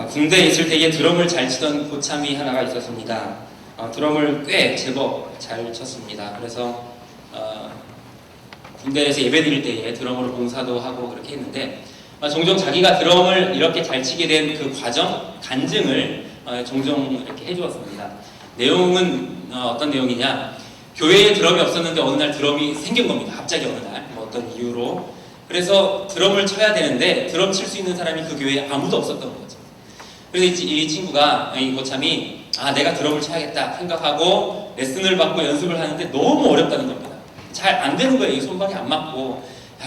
군대에 있을 때에 드럼을 잘 치던 고참이 하나가 있었습니다. 드럼을 꽤 제법 잘 쳤습니다. 그래서 군대에서 예배드릴 때에 드럼으로 봉사도 하고 그렇게 했는데 종종 자기가 드럼을 이렇게 잘 치게 된 그 과정, 간증을 종종 이렇게 해주었습니다. 내용은 어떤 내용이냐? 교회에 드럼이 없었는데 어느 날 드럼이 생긴 겁니다. 갑자기 어느 날 어떤 이유로. 그래서 드럼을 쳐야 되는데 드럼 칠 수 있는 사람이 그 교회에 아무도 없었던 거죠. 그래서 이 친구가, 이 고참이 내가 드럼을 쳐야겠다 생각하고 레슨을 받고 연습을 하는데 너무 어렵다는 겁니다. 잘 안 되는 거예요. 이 손발이 안 맞고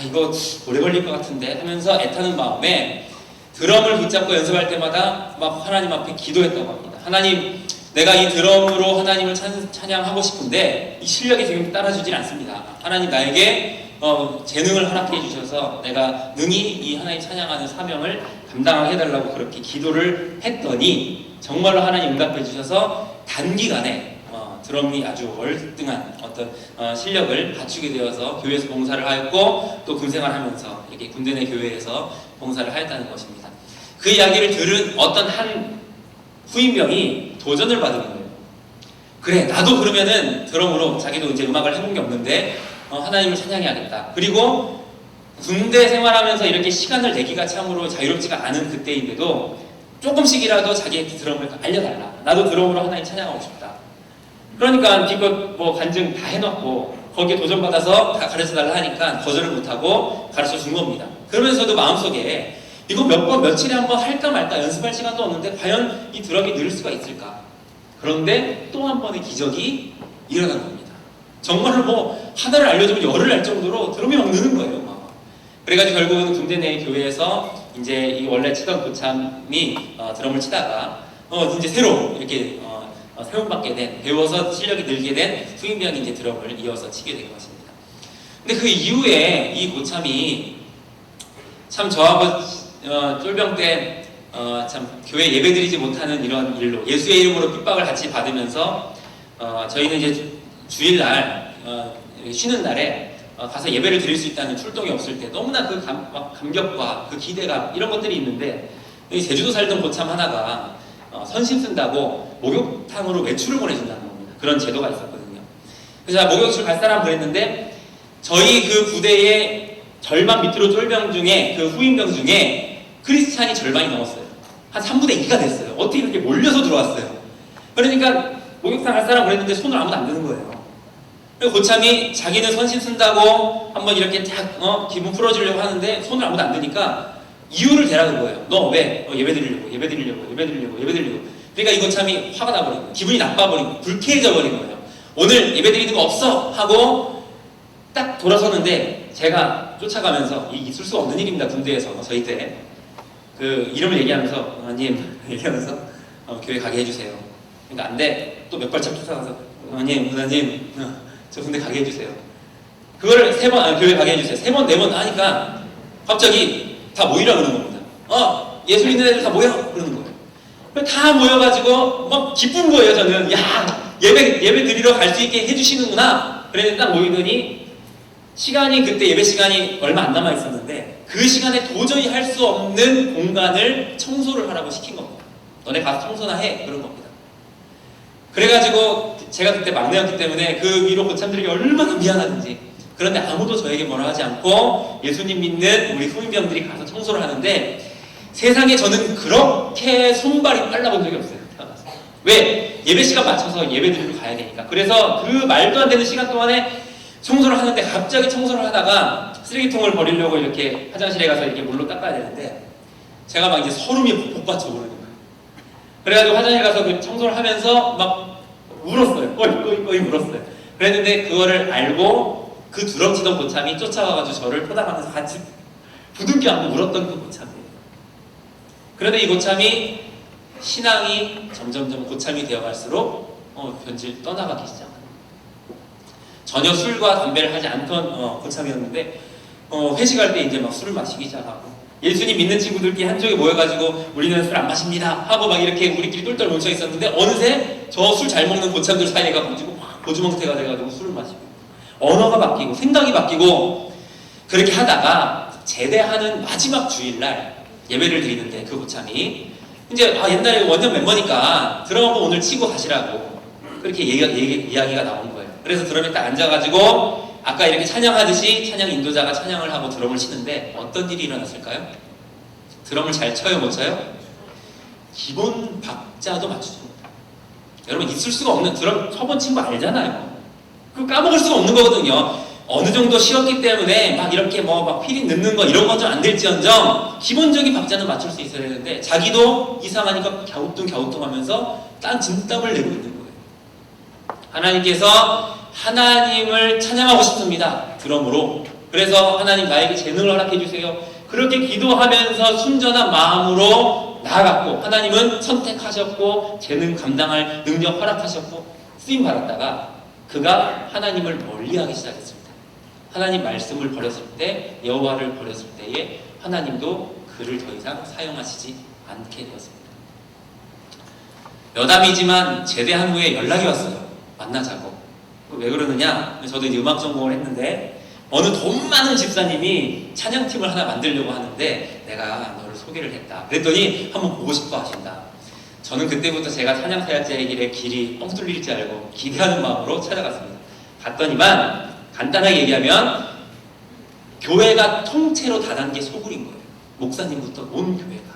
이거 오래 걸릴 것 같은데 하면서 애타는 마음에 드럼을 붙잡고 연습할 때마다 막 하나님 앞에 기도했다고 합니다. 하나님, 내가 이 드럼으로 하나님을 찬양하고 싶은데 이 실력이 지금 따라주질 않습니다. 하나님, 나에게 재능을 허락해 주셔서 내가 능히 이 하나님 찬양하는 사명을 감당하게 해달라고 그렇게 기도를 했더니 정말로 하나님 응답해 주셔서 단기간에 드럼이 아주 월등한 어떤 실력을 갖추게 되어서 교회에서 봉사를 하였고 또 군생활하면서 이렇게 군대 내 교회에서 봉사를 하였다는 것입니다. 그 이야기를 들은 어떤 한 후임병이 도전을 받은 거예요. 그래, 나도 그러면은 드럼으로, 자기도 이제 음악을 해본 게 없는데 하나님을 찬양해야겠다. 그리고 군대 생활하면서 이렇게 시간을 내기가 참으로 자유롭지가 않은 그때인데도 조금씩이라도 자기에게 드럼을 알려달라. 나도 드럼으로 하나님 찬양하고 싶다. 그러니까 기껏 간증 다 해놓고 거기에 도전받아서 다 가르쳐달라 하니까 거절을 못하고 가르쳐준 겁니다. 그러면서도 마음속에 이거 몇 번, 며칠에 한 번 할까 말까 연습할 시간도 없는데 과연 이 드럼이 늘 수가 있을까? 그런데 또 한 번의 기적이 일어난 겁니다. 정말로 하나를 알려주면 열을 날 정도로 드럼이 막 느는 거예요. 그래가지고 결국은 군대 내 교회에서 이제 이 원래 치던 고참이 드럼을 치다가 이제 새로 이렇게 세움받게 된, 배워서 실력이 늘게 된 후임병이 이제 드럼을 이어서 치게 된 것입니다. 근데 그 이후에 이 고참이 참 저하고 쫄병 때 참 교회 예배드리지 못하는 이런 일로 예수의 이름으로 핍박을 같이 받으면서 저희는 이제 주일날 쉬는 날에 가서 예배를 드릴 수 있다는 출동이 없을 때 너무나 그 감격과 그 기대감 이런 것들이 있는데 제주도 살던 고참 하나가 선심 쓴다고 목욕탕으로 외출을 보내준다는 겁니다. 그런 제도가 있었거든요. 그래서 목욕실 갈 사람 보냈는데 저희 그 부대의 절반 밑으로 쫄병 중에 그 후임병 중에 크리스찬이 절반이 넘었어요. 한 3분의 2가 됐어요. 어떻게 그렇게 몰려서 들어왔어요. 그러니까 목욕탕 갈 사람 보냈는데 손을 아무도 안 드는 거예요. 그리고 고참이 자기는 선심 쓴다고 한번 이렇게 딱 기분 풀어주려고 하는데 손을 아무도 안 드니까 이유를 대라는 거예요. 너 왜? 예배드리려고. 그러니까 이 고참이 화가 나버린 거예요. 기분이 나빠버린, 불쾌해져 버린 거예요. 오늘 예배드리는 거 없어! 하고 딱 돌아서는데 제가 쫓아가면서 있을 수 없는 일입니다. 군대에서 저희 때 그 이름을 얘기하면서 님 얘기하면서 교회 가게 해주세요. 그러니까 안 돼. 또 몇 발짝 쫓아가서 님 저 군대 가게 해주세요. 그거를 세 번 교회 가게 해주세요. 세 번, 네 번 하니까 갑자기 다 모이라 그러는 겁니다. 예수 믿는 애들 다 모여! 그러는 거예요. 다 모여가지고 막 기쁜 거예요. 저는 예배 드리러 갈 수 있게 해주시는구나. 그랬는데 딱 모이더니 시간이 그때 예배 시간이 얼마 안 남아 있었는데 그 시간에 도저히 할 수 없는 공간을 청소를 하라고 시킨 겁니다. 너네 가서 청소나 해. 그런 겁니다. 그래가지고 제가 그때 막내였기 때문에 그 위로 고참들에게 얼마나 미안한지. 그런데 아무도 저에게 뭐라 하지 않고 예수님 믿는 우리 후임병들이 가서 청소를 하는데 세상에 저는 그렇게 손발이 빨라본 적이 없어요. 태어나서. 왜? 예배 시간 맞춰서 예배 드리러 가야 되니까. 그래서 그 말도 안 되는 시간 동안에 청소를 하는데 갑자기 청소를 하다가 쓰레기통을 버리려고 이렇게 화장실에 가서 이렇게 물로 닦아야 되는데 제가 막 이제 서름이 복받쳐 오르는 거예요. 그래가지고 화장실 가서 그 청소를 하면서 막 울었어요. 꺼이 울었어요. 그랬는데 그거를 알고 그 드럼 치던 고참이 쫓아와가지고 저를 토닥하면서 같이 부둥켜 안고 울었던 그 고참이에요. 그런데 이 고참이 신앙이 점점점 고참이 되어갈수록 변질 떠나가기 시작합니다. 전혀 술과 담배를 하지 않던 고참이었는데 회식할 때 이제 막 술을 마시기 시작하고 예수님 믿는 친구들끼리 한쪽에 모여가지고 우리는 술 안 마십니다 하고 막 이렇게 우리끼리 똘똘 뭉쳐 있었는데 어느새 저 술 잘 먹는 고참들 사이에 가가지고 막 고주망태가 돼가지고 술을 마시고 언어가 바뀌고 생각이 바뀌고 그렇게 하다가 제대하는 마지막 주일날 예배를 드리는데 그 고참이 이제 옛날에 원년 멤버니까 드럼 한번 오늘 치고 가시라고 그렇게 이야기가 나온 거예요. 그래서 드럼에 딱 앉아가지고 아까 이렇게 찬양하듯이 찬양 인도자가 찬양을 하고 드럼을 치는데 어떤 일이 일어났을까요? 드럼을 잘 쳐요, 못 쳐요? 기본 박자도 맞추지 못해요. 여러분 있을 수가 없는, 드럼 처음 친 거 알잖아요. 그거 까먹을 수가 없는 거거든요. 어느 정도 쉬었기 때문에 막 이렇게 막 피리 넣는 거 이런 건 좀 안 될지언정 기본적인 박자는 맞출 수 있어야 되는데 자기도 이상하니까 갸우뚱 하면서 딴 진땀을 내고 있는 거예요. 하나님께서 하나님을 찬양하고 싶습니다. 드럼으로. 그래서 하나님 나에게 재능을 허락해 주세요. 그렇게 기도하면서 순전한 마음으로 나아갔고 하나님은 선택하셨고 재능 감당할 능력 허락하셨고 쓰임 받았다가 그가 하나님을 멀리하기 시작했습니다. 하나님 말씀을 버렸을 때, 여호와를 버렸을 때에 하나님도 그를 더 이상 사용하시지 않게 되었습니다. 여담이지만 제대한 후에 연락이 왔어요. 만나자고. 왜 그러느냐? 저도 이제 음악 전공을 했는데 어느 돈 많은 집사님이 찬양팀을 하나 만들려고 하는데 내가 너를 소개를 했다. 그랬더니 한번 보고 싶어 하신다. 저는 그때부터 제가 찬양사역자의 길이 뻥 뚫릴 줄 알고 기대하는 마음으로 찾아갔습니다. 갔더니만 간단하게 얘기하면 교회가 통째로 다단계 소굴인 거예요. 목사님부터 온 교회가.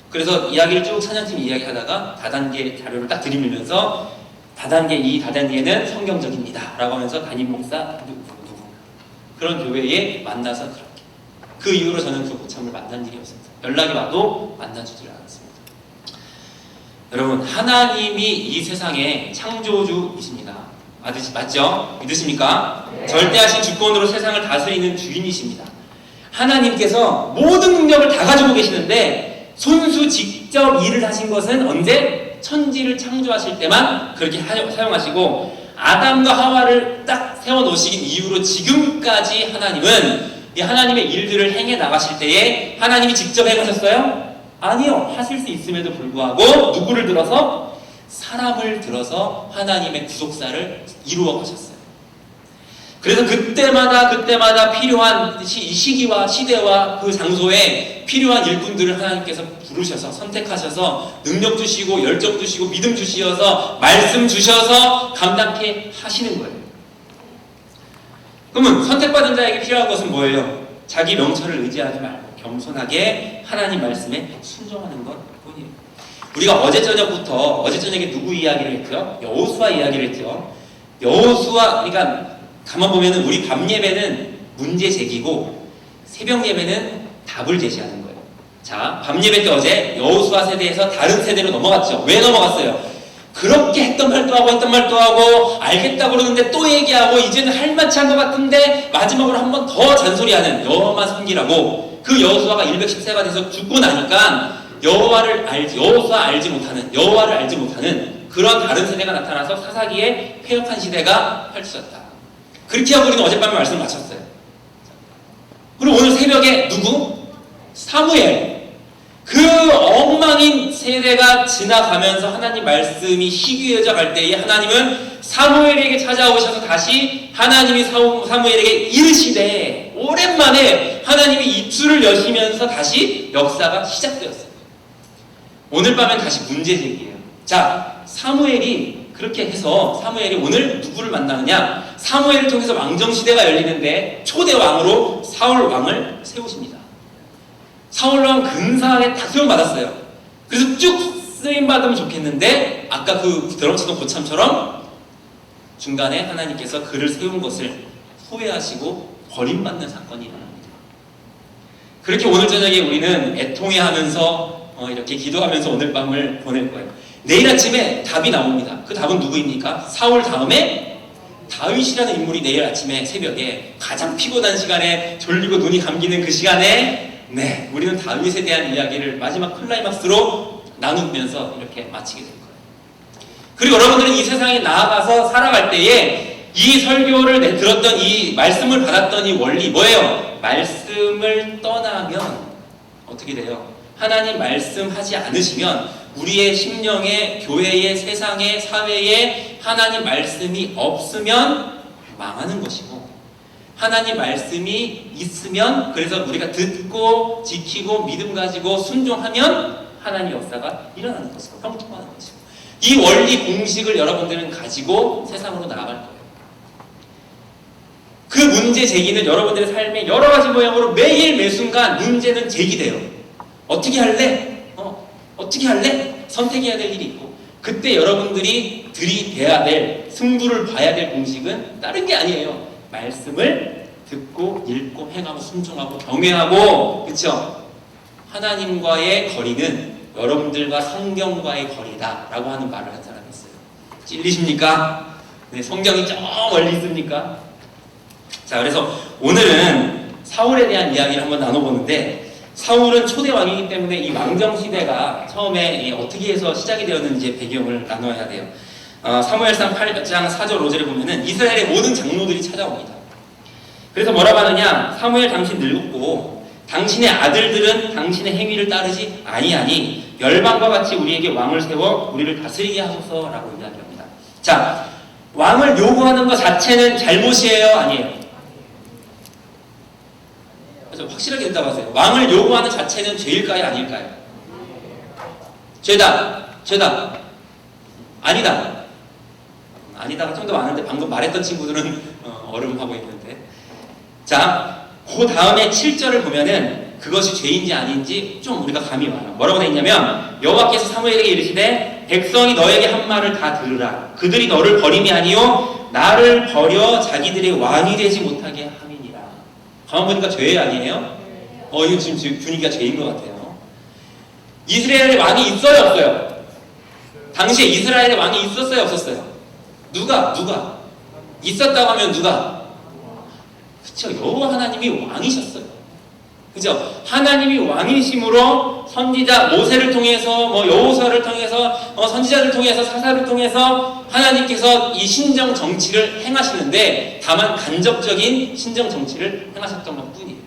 그래서 이야기를 쭉 찬양팀이 이야기하다가 다단계 자료를 딱 들이밀면서 이 다단계는 성경적입니다 라고 하면서 담임 목사 누구 그런 교회에 만나서 그렇게 그 이후로 저는 그 고참을 만난 일이 없습니다. 연락이 와도 만나주질 않았습니다. 여러분 하나님이 이 세상의 창조주이십니다. 맞죠? 믿으십니까? 네. 절대하신 주권으로 세상을 다스리는 주인이십니다. 하나님께서 모든 능력을 다 가지고 계시는데 손수 직접 일을 하신 것은 언제? 천지를 창조하실 때만 그렇게 사용하시고 아담과 하와를 딱 세워놓으신 이후로 지금까지 하나님은 이 하나님의 일들을 행해 나가실 때에 하나님이 직접 행하셨어요? 아니요. 하실 수 있음에도 불구하고 누구를 들어서? 사람을 들어서 하나님의 구속사를 이루어 가셨어요. 그래서 그때마다 필요한 이 시기와 시대와 그 장소에 필요한 일꾼들을 하나님께서 부르셔서 선택하셔서 능력 주시고 열정 주시고 믿음 주시어서 말씀 주셔서 감당케 하시는 거예요. 그러면 선택받은 자에게 필요한 것은 뭐예요? 자기 명철을 의지하지 말고 겸손하게 하나님 말씀에 순종하는 것 뿐이에요. 우리가 어제 저녁에 누구 이야기를 했죠? 여호수아 이야기를 했죠. 여호수아, 그러니까 가만 보면은 우리 밤 예배는 문제 제기고 새벽 예배는 답을 제시하는 거예요. 자, 밤 예배 때 어제 여호수아 세대에서 다른 세대로 넘어갔죠. 왜 넘어갔어요? 그렇게 했던 말도 하고 알겠다고 그러는데 또 얘기하고 이제는 할 만치 한 것 같은데 마지막으로 한 번 더 잔소리하는 여호와만 섬기라고. 그 여호수아가 110세가 돼서 죽고 나니까 여호와를 알지 못하는 그런 다른 세대가 나타나서 사사기에 폐역한 시대가 펼쳐졌다. 그렇게 하고 우리는 어젯밤에 말씀을 마쳤어요. 그리고 오늘 새벽에 누구? 사무엘. 그 엉망인 세대가 지나가면서 하나님 말씀이 희귀해져 갈 때에 하나님은 사무엘에게 찾아오셔서 다시 하나님이 사무엘에게 이르시되 오랜만에 하나님이 입술을 여시면서 다시 역사가 시작되었어요. 오늘 밤엔 다시 문제 제기예요. 자, 사무엘이 그렇게 해서 사무엘이 오늘 누구를 만나느냐? 사무엘을 통해서 왕정시대가 열리는데 초대 왕으로 사울 왕을 세우십니다. 사울 왕 근사하게 딱 세움받았어요. 그래서 쭉 쓰임받으면 좋겠는데 아까 그 드럼치던 고참처럼 중간에 하나님께서 그를 세운 것을 후회하시고 버림받는 사건이 일어납니다. 그렇게 오늘 저녁에 우리는 애통해하면서 이렇게 기도하면서 오늘 밤을 보낼 거예요. 내일 아침에 답이 나옵니다. 그 답은 누구입니까? 사울 다음에 다윗이라는 인물이 내일 아침에 새벽에 가장 피곤한 시간에 졸리고 눈이 감기는 그 시간에 우리는 다윗에 대한 이야기를 마지막 클라이막스로 나누면서 이렇게 마치게 될 거예요. 그리고 여러분들은 이 세상에 나아가서 살아갈 때에 이 설교를 들었던 이 말씀을 받았던 이 원리 뭐예요? 말씀을 떠나면 어떻게 돼요? 하나님 말씀하지 않으시면 우리의 심령에, 교회에, 세상에, 사회에 하나님 말씀이 없으면 망하는 것이고 하나님 말씀이 있으면 그래서 우리가 듣고 지키고 믿음 가지고 순종하면 하나님의 역사가 일어나는 것이고 형통하는 것이고, 이 원리 공식을 여러분들은 가지고 세상으로 나아갈 거예요. 그 문제 제기는 여러분들의 삶의 여러 가지 모양으로 매일 매순간 문제는 제기돼요. 어떻게 할래? 어떻게 할래? 선택해야 될 일이 있고, 그때 여러분들이 들이대야 될, 승부를 봐야 될 공식은 다른 게 아니에요. 말씀을 듣고 읽고 행하고 순종하고 경외하고, 그쵸? 하나님과의 거리는 여러분들과 성경과의 거리다 라고 하는 말을 한 사람이 있어요. 찔리십니까? 네, 성경이 저 멀리 있습니까? 자, 그래서 오늘은 사울에 대한 이야기를 한번 나눠보는데, 사울은 초대 왕이기 때문에 이 왕정 시대가 처음에 어떻게 해서 시작이 되었는지 배경을 나눠야 돼요. 사무엘상 8장 4절 5절에 보면은 이스라엘의 모든 장로들이 찾아옵니다. 그래서 뭐라고 하느냐? 사무엘 당신 늙었고 당신의 아들들은 당신의 행위를 따르지 아니하니 열방과 같이 우리에게 왕을 세워 우리를 다스리게 하소서라고 이야기합니다. 자, 왕을 요구하는 것 자체는 잘못이에요, 아니에요? 확실하게 대답하세요. 왕을 요구하는 자체는 죄일까요, 아닐까요? 죄다. 아니다. 아니다가 좀 더 많은데 방금 말했던 친구들은 얼음하고 있는데. 자, 그 다음에 7절을 보면은 그것이 죄인지 아닌지 좀 우리가 감이 와요. 뭐라고 되어 있냐면, 여호와께서 사무엘에게 이르시되 백성이 너에게 한 말을 다 들으라. 그들이 너를 버림이 아니요 나를 버려 자기들의 왕이 되지 못하게 함이니라. 가만 보니까 죄 아니에요? 이거 지금 분위기가 죄인 것 같아요. 이스라엘의 왕이 있어요, 없어요? 당시에 이스라엘의 왕이 있었어요, 없었어요? 누가? 있었다고 하면 누가? 그쵸, 여호와 하나님이 왕이셨어요. 그죠? 하나님이 왕이심으로 선지자 모세를 통해서, 여호수아를 통해서, 선지자를 통해서, 사사를 통해서 하나님께서 이 신정 정치를 행하시는데, 다만 간접적인 신정 정치를 행하셨던 것 뿐이에요.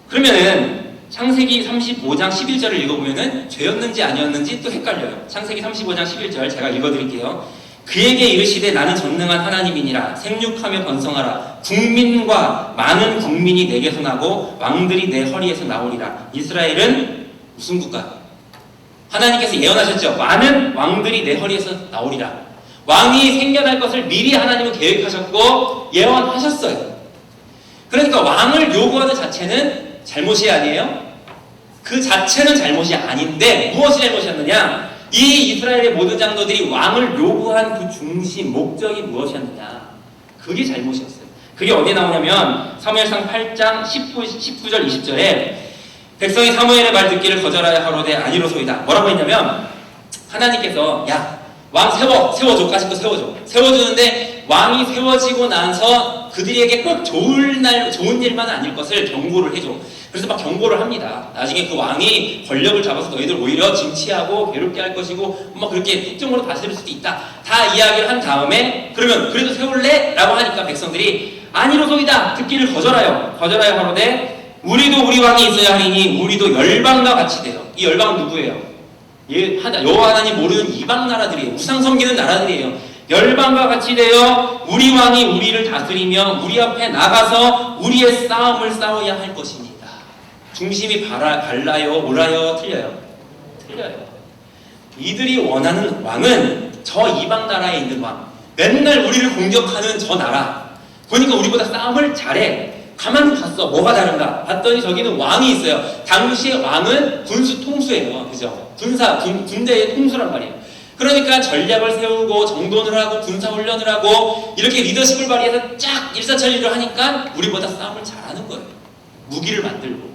그러면은 창세기 35장 11절을 읽어보면은 죄였는지 아니었는지 또 헷갈려요. 창세기 35장 11절 제가 읽어드릴게요. 그에게 이르시되 나는 전능한 하나님이니라. 생육하며 번성하라. 국민과 많은 국민이 내게서 나고 왕들이 내 허리에서 나오리라. 이스라엘은 무슨 국가? 하나님께서 예언하셨죠. 많은 왕들이 내 허리에서 나오리라. 왕이 생겨날 것을 미리 하나님은 계획하셨고 예언하셨어요. 그러니까 왕을 요구하는 자체는 잘못이 아니에요? 그 자체는 잘못이 아닌데 무엇이 잘못이었느냐? 이 이스라엘의 모든 장로들이 왕을 요구한 그 중심, 목적이 무엇이었느냐? 그게 잘못이었어요. 그게 어디에 나오냐면 사무엘상 8장 19절 20절에 백성이 사무엘의 말 듣기를 거절하여 하로되 아니로소이다. 뭐라고 했냐면, 하나님께서 왕 세워줘. 까짓거 세워주는데 왕이 세워지고 나서 그들에게 꼭 좋은 일만 아닐 것을 경고를 해줘. 그래서 막 경고를 합니다. 나중에 그 왕이 권력을 잡아서 너희들 오히려 징치하고 괴롭게 할 것이고 그렇게 특정으로 다스릴 수도 있다. 다 이야기를 한 다음에, 그러면 그래도 세울래? 라고 하니까 백성들이 아니로소이다. 듣기를 거절하여 하로되 우리도 우리 왕이 있어야 하리니 우리도 열방과 같이 돼요. 이 열방은 누구예요? 여호와 하나님 모르는 이방 나라들이에요. 우상 섬기는 나라들이에요. 열방과 같이 되어 우리 왕이 우리를 다스리며 우리 앞에 나가서 우리의 싸움을 싸워야 할 것입니다. 중심이 발라요, 옳아요, 틀려요? 틀려요. 이들이 원하는 왕은 저 이방 나라에 있는 왕, 맨날 우리를 공격하는 저 나라, 보니까 우리보다 싸움을 잘해. 가만히 봤어. 뭐가 다른가? 봤더니 저기는 왕이 있어요. 당시에 왕은 군수 통수예요. 그죠? 군대의 통수란 말이에요. 그러니까 전략을 세우고 정돈을 하고 군사훈련을 하고 이렇게 리더십을 발휘해서 쫙 일사천리를 하니까 우리보다 싸움을 잘하는 거예요. 무기를 만들고.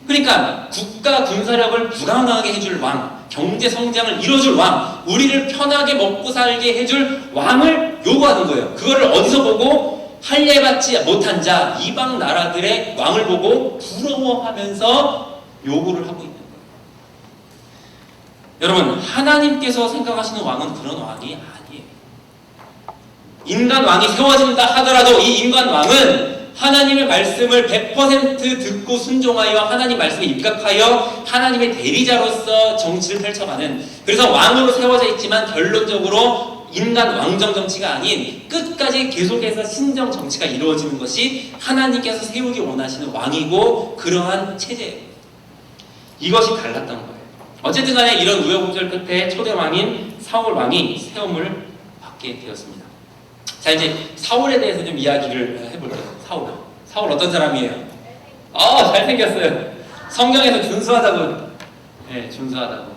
그러니까 국가 군사력을 불안하게 해줄 왕, 경제 성장을 이뤄줄 왕, 우리를 편하게 먹고 살게 해줄 왕을 요구하는 거예요. 그거를 어디서 보고? 할례받지 못한 자, 이방 나라들의 왕을 보고 부러워하면서 요구를 하고 있는 거예요. 여러분, 하나님께서 생각하시는 왕은 그런 왕이 아니에요. 인간 왕이 세워진다 하더라도 이 인간 왕은 하나님의 말씀을 100% 듣고 순종하여 하나님 말씀에 입각하여 하나님의 대리자로서 정치를 펼쳐가는, 그래서 왕으로 세워져 있지만 결론적으로 인간 왕정 정치가 아닌 끝까지 계속해서 신정 정치가 이루어지는 것이 하나님께서 세우기 원하시는 왕이고 그러한 체제예요. 이것이 달랐던 거예요. 어쨌든 간에 이런 우여곡절 끝에 초대 왕인 사울 왕이 세움을 받게 되었습니다. 자, 이제 사울에 대해서 좀 이야기를 해볼게요. 사울 어떤 사람이에요? 잘생겼어요. 성경에서 준수하다고. 네, 준수하다고.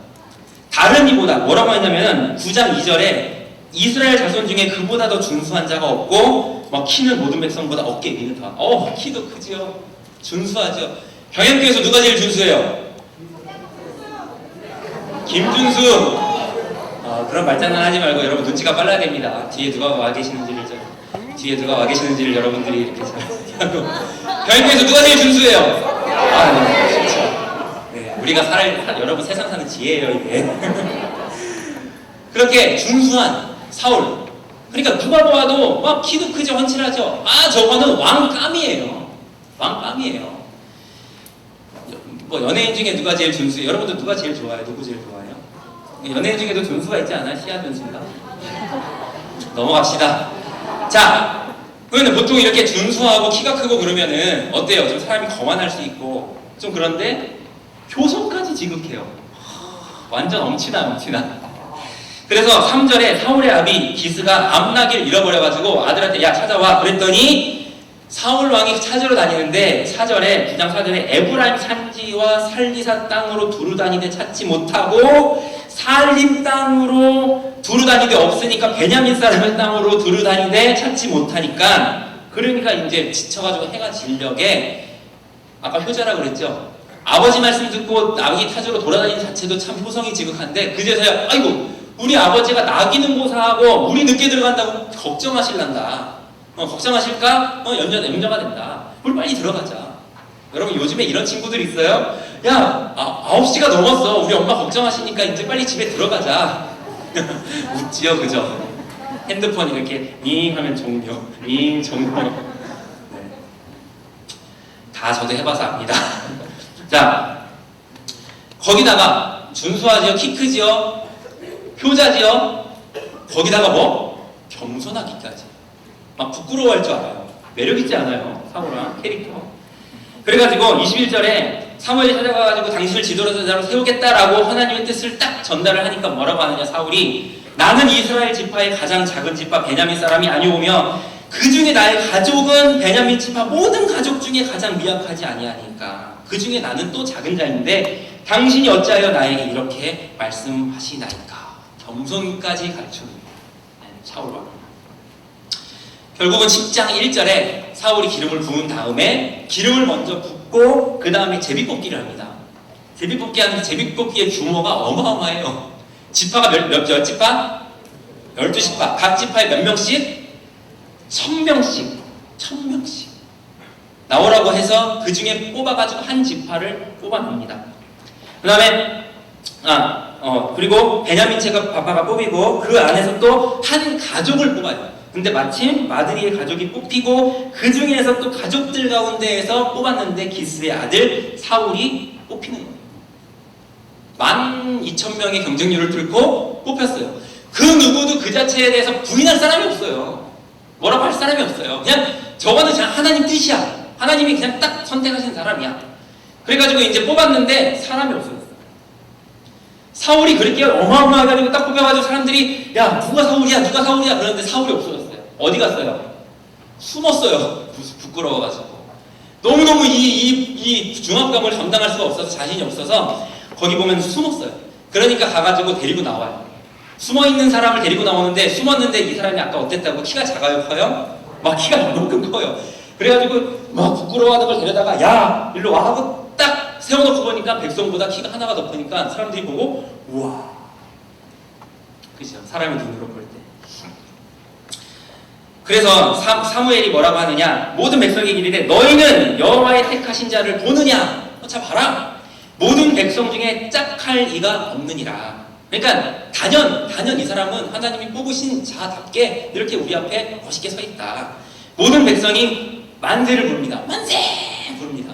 다른 이보다 뭐라고 했냐면 9장 2절에 이스라엘 자손 중에 그보다 더 준수한 자가 없고 막 키는 모든 백성보다 어깨 위는 더. 키도 크지요. 준수하죠. 경영교에서 누가 제일 준수해요? 김준수. 그런 말장난 하지 말고 여러분 눈치가 빨라야 됩니다. 뒤에 누가 와 계시는지를 여러분들이 이렇게 잘 하고. 경영교에서 누가 제일 준수해요? 네, 그렇죠. 네, 우리가 여러분 세상 사는 지혜예요, 이게. 그렇게 준수한 사울. 그러니까 누가 보아도 막 키도 크죠, 훤칠하죠. 저거는 왕감이에요. 왕감이에요. 뭐 연예인 중에 누가 제일 준수해요? 여러분들 누가 제일 좋아해요? 누구 제일 좋아해요? 연예인 중에도 준수가 있지 않아요? 시아 준수인가? 넘어갑시다. 자, 그런데 보통 이렇게 준수하고 키가 크고 그러면은 어때요? 좀 사람이 거만할 수 있고 좀 그런데 교성까지 지극해요. 완전 엄친아. 그래서 3절에 사울의 아비 기스가 암나기를 잃어버려가지고 아들한테 야 찾아와 그랬더니 사울 왕이 찾으러 다니는데 9장 4절에 에브라임 산지와 살리사 땅으로 두루 다니되 찾지 못하고 살림 땅으로 두루 다니되 없으니까 베냐민 사람의 땅으로 두루 다니되 찾지 못하니까 그러니까 이제 지쳐가지고 해가 질녘에 아까 효자라 그랬죠. 아버지 말씀 듣고 나귀 타주러 돌아다니는 자체도 참 효성이 지극한데 그제서야 아이고 우리 아버지가 나귀는 모사하고 우리 늦게 들어간다고 걱정하실란다. 걱정하실까? 염려가 된다. 우리 빨리 들어가자. 여러분 요즘에 이런 친구들 있어요? 야 9시가 넘었어. 우리 엄마 걱정하시니까 이제 빨리 집에 들어가자. 웃지요, 그죠? 핸드폰 이렇게 링 하면 종료, 링 종료. 네. 다 저도 해봐서 압니다. 자, 거기다가 준수하지요, 키 크지요, 효자지요. 거기다가 뭐 겸손하기까지. 막 부끄러워할 줄 알아요. 매력 있지 않아요, 사울랑 캐릭터. 그래가지고 21절에 사무엘이 찾아가가지고 당신을 지도자로 세우겠다라고 하나님의 뜻을 딱 전달을 하니까 뭐라고 하느냐, 사울이 나는 이스라엘 지파의 가장 작은 지파 베냐민 사람이 아니오며 그 중에 나의 가족은 베냐민 지파 모든 가족 중에 가장 미약하지 아니하니까 그 중에 나는 또 작은 자인데 당신이 어찌하여 나에게 이렇게 말씀하시나이까. 겸손까지 가르쳐주는 사울 왕. 결국은 10장 1절에 사울이 기름을 부은 다음에 기름을 먼저 붓고 그 다음에 제비뽑기를 합니다. 제비뽑기 하는데 제비뽑기의 규모가 어마어마해요. 지파가 몇 지파? 12지파. 각 지파에 몇 명씩? 1000명씩. 나오라고 해서 그 중에 뽑아가지고 한 지파를 뽑아냅니다. 그 다음에 그리고 베냐민 지파가 뽑히고 그 안에서 또 한 가족을 뽑아요. 근데 마침 마드리의 가족이 뽑히고 그 중에서 또 가족들 가운데에서 뽑았는데 기스의 아들 사울이 뽑히는 거예요. 12,000명의 경쟁률을 뚫고 뽑혔어요. 그 누구도 그 자체에 대해서 부인할 사람이 없어요. 뭐라고 할 사람이 없어요. 그냥 저거는 그냥 하나님 뜻이야. 하나님이 그냥 딱 선택하신 사람이야. 그래가지고 이제 뽑았는데 사람이 없어졌어요. 사울이 그렇게 어마어마해가지고 딱 뽑혀가지고 사람들이 야 누가 사울이야 그러는데 사울이 없어졌어요. 어디 갔어요? 숨었어요. 부끄러워가지고 너무너무 이 중압감을 감당할 수가 없어서 자신이 없어서 거기 보면 숨었어요. 그러니까 가가지고 데리고 나와요. 숨어있는 사람을 데리고 나오는데 숨었는데 이 사람이 아까 어땠다고 키가 작아요 커요? 막 키가 너무 커요. 그래가지고 막 부끄러워하는 걸 데려다가 야 일로 와 하고 딱 세워놓고 보니까 백성보다 키가 하나가 더 크니까 사람들이 보고 우와 그죠? 사람의 눈으로 볼 때. 그래서 사무엘이 뭐라고 하느냐, 모든 백성에게 이르되 너희는 여호와의 택하신 자를 보느냐. 자 봐라, 모든 백성 중에 짝할 이가 없느니라. 그러니까 단연 이 사람은 하나님이 뽑으신 자답게 이렇게 우리 앞에 멋있게 서 있다. 모든 백성이 만세를 부릅니다. 만세 부릅니다.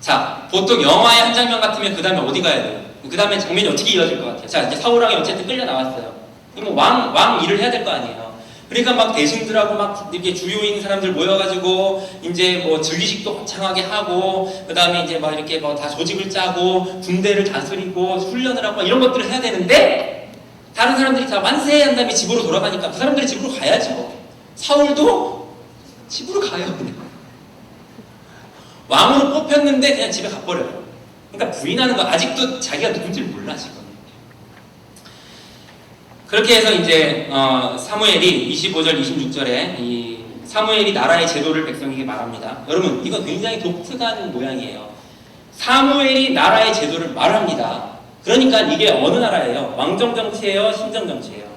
자, 보통 영화의 한 장면 같으면 그 다음에 어디 가야 돼요? 그 다음에 장면이 어떻게 이어질 것 같아요? 자, 이제 사울왕이 어쨌든 끌려 나왔어요. 뭐 왕 일을 해야 될 거 아니에요. 그러니까 막 대신들하고 막 이렇게 주요인 사람들 모여가지고 이제 뭐 즉위식도 거창하게 하고 그 다음에 이제 막 이렇게 뭐 다 조직을 짜고 군대를 다스리고 훈련을 하고 이런 것들을 해야 되는데 다른 사람들이 다 만세 한 다음에 집으로 돌아가니까 그 사람들이 집으로 가야죠. 사울도 집으로 가요. 그냥 왕으로 뽑혔는데 그냥 집에 가버려요. 그러니까 부인하는 거 아직도 자기가 누군지 몰라 지금. 그렇게 해서 이제 사무엘이 25절 26절에 이 사무엘이 나라의 제도를 백성에게 말합니다. 여러분 이건 굉장히 독특한 모양이에요. 사무엘이 나라의 제도를 말합니다. 그러니까 이게 어느 나라예요? 왕정정치예요? 신정정치예요?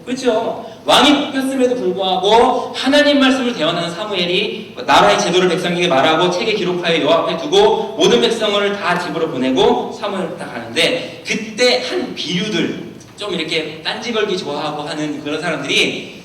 그렇죠? 왕이 뽑혔음에도 불구하고 하나님 말씀을 대언하는 사무엘이 나라의 제도를 백성에게 말하고 책에 기록하여 여호와 앞에 두고 모든 백성을 다 집으로 보내고 사무엘을 딱 가는데 그때 한 비류들 좀 이렇게 딴지 걸기 좋아하고 하는 그런 사람들이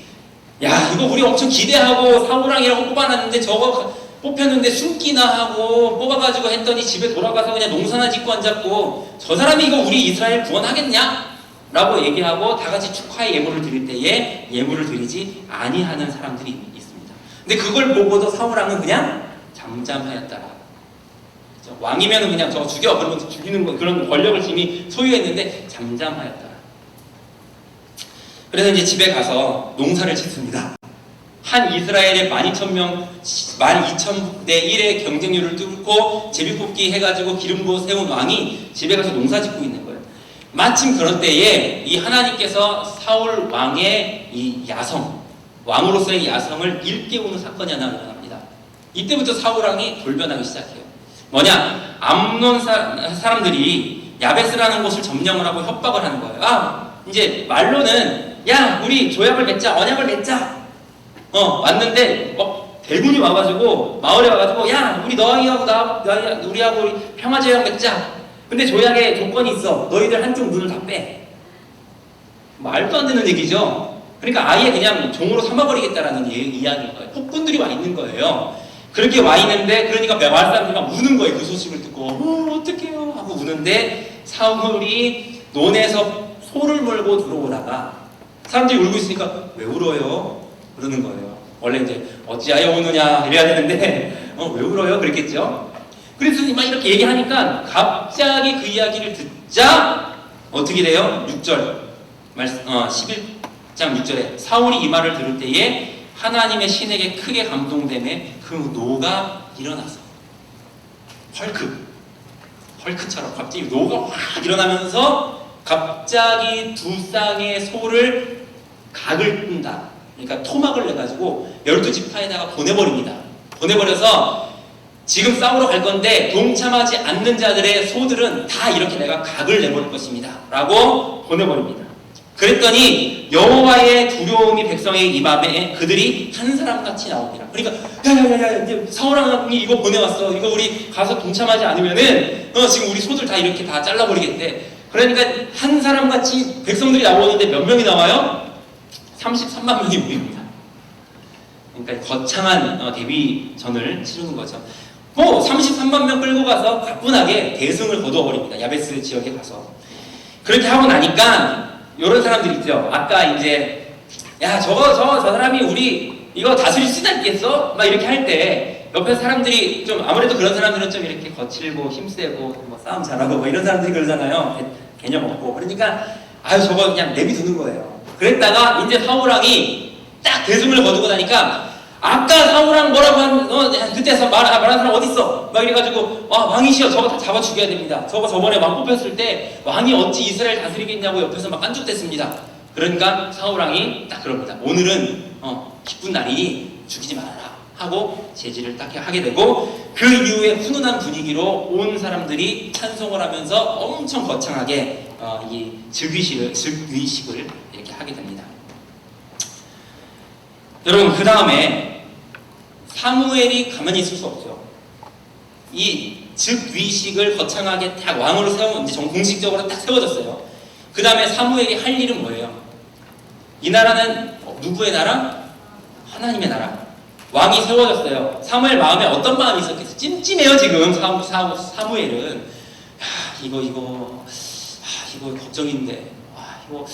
야 이거 우리 엄청 기대하고 사우랑이라고 뽑아놨는데 저거 뽑혔는데 숨기나 하고 뽑아가지고 했더니 집에 돌아가서 그냥 농사나 짓고 앉았고 저 사람이 이거 우리 이스라엘 구원하겠냐? 라고 얘기하고 다 같이 축하의 예물을 드릴 때에 예물을 드리지 아니하는 사람들이 있습니다. 근데 그걸 보고도 사우랑은 그냥 잠잠하였더라. 왕이면 그냥 저거 죽여 그러면 죽이는 거 그런 권력을 이미 소유했는데 잠잠하였더라. 그래서 이제 집에 가서 농사를 짓습니다. 한 이스라엘의 12,000명, 12,000대 1의 경쟁률을 뚫고 제비뽑기 해가지고 기름 부어 세운 왕이 집에 가서 농사 짓고 있는 거예요. 마침 그럴 때에 이 하나님께서 사울 왕의 이 야성, 왕으로서의 야성을 일깨우는 사건이 하나 일어납니다. 이때부터 사울 왕이 돌변하기 시작해요. 뭐냐? 암논 사람들이 야베스라는 곳을 점령을 하고 협박을 하는 거예요. 이제 말로는 야 우리 조약을 맺자 언약을 맺자 왔는데 대군이 와가지고 마을에 와가지고 야 우리 너희하고 우리하고 우리 평화조약 맺자. 근데 조약에 조건이 있어. 너희들 한쪽 눈을 다 빼. 말도 안 되는 얘기죠. 그러니까 아예 그냥 종으로 삼아버리겠다라는 이야기인 거예요. 폭군들이 와 있는 거예요. 그렇게 와 있는데 그러니까 마을 사람들이 막 우는 거예요. 그 소식을 듣고 어떡해요 하고 우는데 사울이 논에서 소를 몰고 들어오다가 사람들이 울고 있으니까 왜 울어요? 그러는 거예요. 원래 이제 어찌하여 우느냐 이래야 되는데 왜 울어요? 그랬겠죠. 그래서 막 이렇게 얘기하니까 갑자기 그 이야기를 듣자 어떻게 돼요? 6절 11장 6절에 사울이 이 말을 들을 때에 하나님의 신에게 크게 감동됨에 그 노가 일어나서 헐크처럼 갑자기 노가 확 일어나면서 갑자기 두 쌍의 소를 각을 뜬다. 그러니까 토막을 내가지고 12지파에다가 보내버립니다. 보내버려서 지금 싸우러 갈 건데 동참하지 않는 자들의 소들은 다 이렇게 내가 각을 내버릴 것입니다. 라고 보내버립니다. 그랬더니 여호와의 두려움이 백성의 입안에 그들이 한 사람같이 나옵니다. 그러니까 야야야야 이제 사울왕이 이거 보내왔어. 이거 우리 가서 동참하지 않으면은 지금 우리 소들 다 이렇게 다 잘라버리겠대. 그러니까 한 사람같이 백성들이 나오는데 몇 명이 나와요? 33만 명이 모입니다. 그러니까 거창한 데뷔전을 치르는 거죠. 33만 명 끌고 가서 가뿐하게 대승을 거두어버립니다. 야베스 지역에 가서. 그렇게 하고 나니까 이런 사람들 있죠. 아까 이제 야 저 사람이 우리 이거 다스릴 수도 있겠어? 막 이렇게 할 때 옆에 사람들이 좀 아무래도 그런 사람들은 좀 이렇게 거칠고 힘세고 뭐 싸움 잘하고 뭐 이런 사람들이 그러잖아요. 개념 없고. 그러니까 저거 그냥 내비두는 거예요. 그랬다가 이제 사울왕이 딱 대승을 거두고 나니까 아까 사울왕 뭐라고 그때 말한 사람 어딨어? 막 이래가지고 왕이시여 저거 다 잡아 죽여야 됩니다. 저거 저번에 왕 뽑혔을 때 왕이 어찌 이스라엘 다스리겠냐고 옆에서 막 깐죽댔습니다. 그러니까 사울왕이 딱 그럽니다. 오늘은 기쁜 날이 죽이지 말아라 하고 제지를 딱 하게 되고 그 이후에 훈훈한 분위기로 온 사람들이 찬송을 하면서 엄청 거창하게 이 즉위식을 이렇게 하게 됩니다. 여러분 그 다음에 사무엘이 가만히 있을 수 없죠. 이 즉위식을 거창하게 딱 왕으로 이제 공식적으로 딱 세워졌어요. 그 다음에 사무엘이 할 일은 뭐예요? 이 나라는 누구의 나라? 하나님의 나라. 왕이 세워졌어요. 사무엘 마음에 어떤 마음이 있었겠어요? 찜찜해요 지금 사무엘은. 이거 걱정인데 이거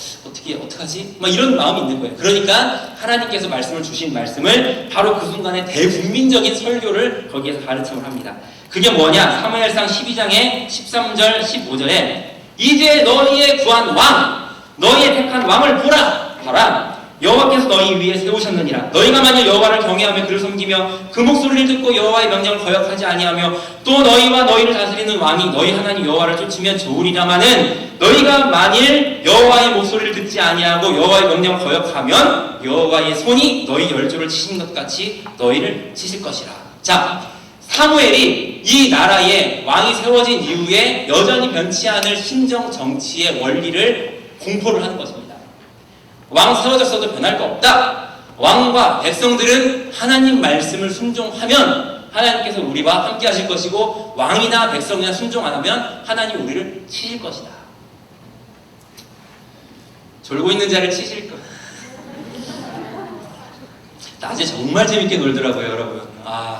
어떡하지? 막 이런 마음이 있는 거예요. 그러니까 하나님께서 말씀을 주신 말씀을 바로 그 순간에 대국민적인 설교를 거기에서 가르침을 합니다. 그게 뭐냐? 사무엘상 12장의 13절 15절에 이제 너희의 구한 왕, 너희의 택한 왕을 보라! 봐라! 여호와께서 너희 위에 세우셨느니라. 너희가 만약 여호와를 경외하며 그를 섬기며 그 목소리를 듣고 여호와의 명령을 거역하지 아니하며 또 너희와 너희를 다스리는 왕이 너희 하나님 여호와를 쫓으면 좋으리라마는 너희가 만일 여호와의 목소리를 듣지 아니하고 여호와의 명령을 거역하면 여호와의 손이 너희 열조를 치신 것 같이 너희를 치실 것이라. 자, 사무엘이 이 나라에 왕이 세워진 이후에 여전히 변치 않을 신정 정치의 원리를 공포를 하는 것입니다. 왕 세워졌어도 변할 거 없다. 왕과 백성들은 하나님 말씀을 순종하면 하나님께서 우리와 함께 하실 것이고 왕이나 백성이나 순종 안 하면 하나님 우리를 치실 것이다. 졸고 있는 자를 치실 것. 낮에 정말 재밌게 놀더라고요, 여러분.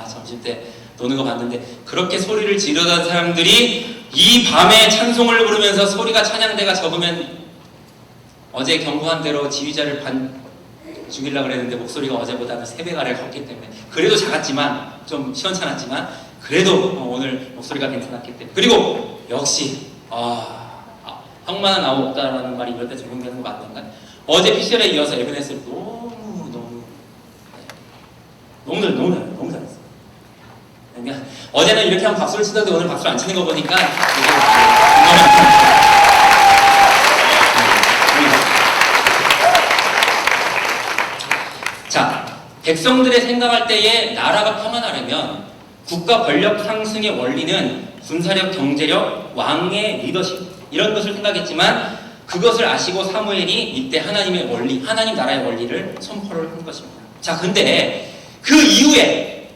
점심때 노는 거 봤는데 그렇게 소리를 지르던 사람들이 이 밤에 찬송을 부르면서 소리가 찬양대가 적으면 어제 경고한 대로 지휘자를 죽이려고 그랬는데 목소리가 어제보다는 3배 가량 컸기 때문에 그래도 작았지만 좀 시원찮았지만 그래도 오늘 목소리가 괜찮았기 때문에 그리고 역시 형만은 아무 없다라는 말이 이럴 때 적용되는 거 맞는가? 어제 피셜에 이어서 에베네스를 너무 잘했어. 그러니까 어제는 이렇게 하면 박수를 치던데 오늘 박수를 안 치는 거 보니까 자, 백성들의 생각할 때에 나라가 평안하려면 국가 권력 상승의 원리는 군사력, 경제력, 왕의 리더십 이런 것을 생각했지만 그것을 아시고 사무엘이 이때 하나님의 원리, 하나님 나라의 원리를 선포를 한 것입니다. 자, 근데 그 이후에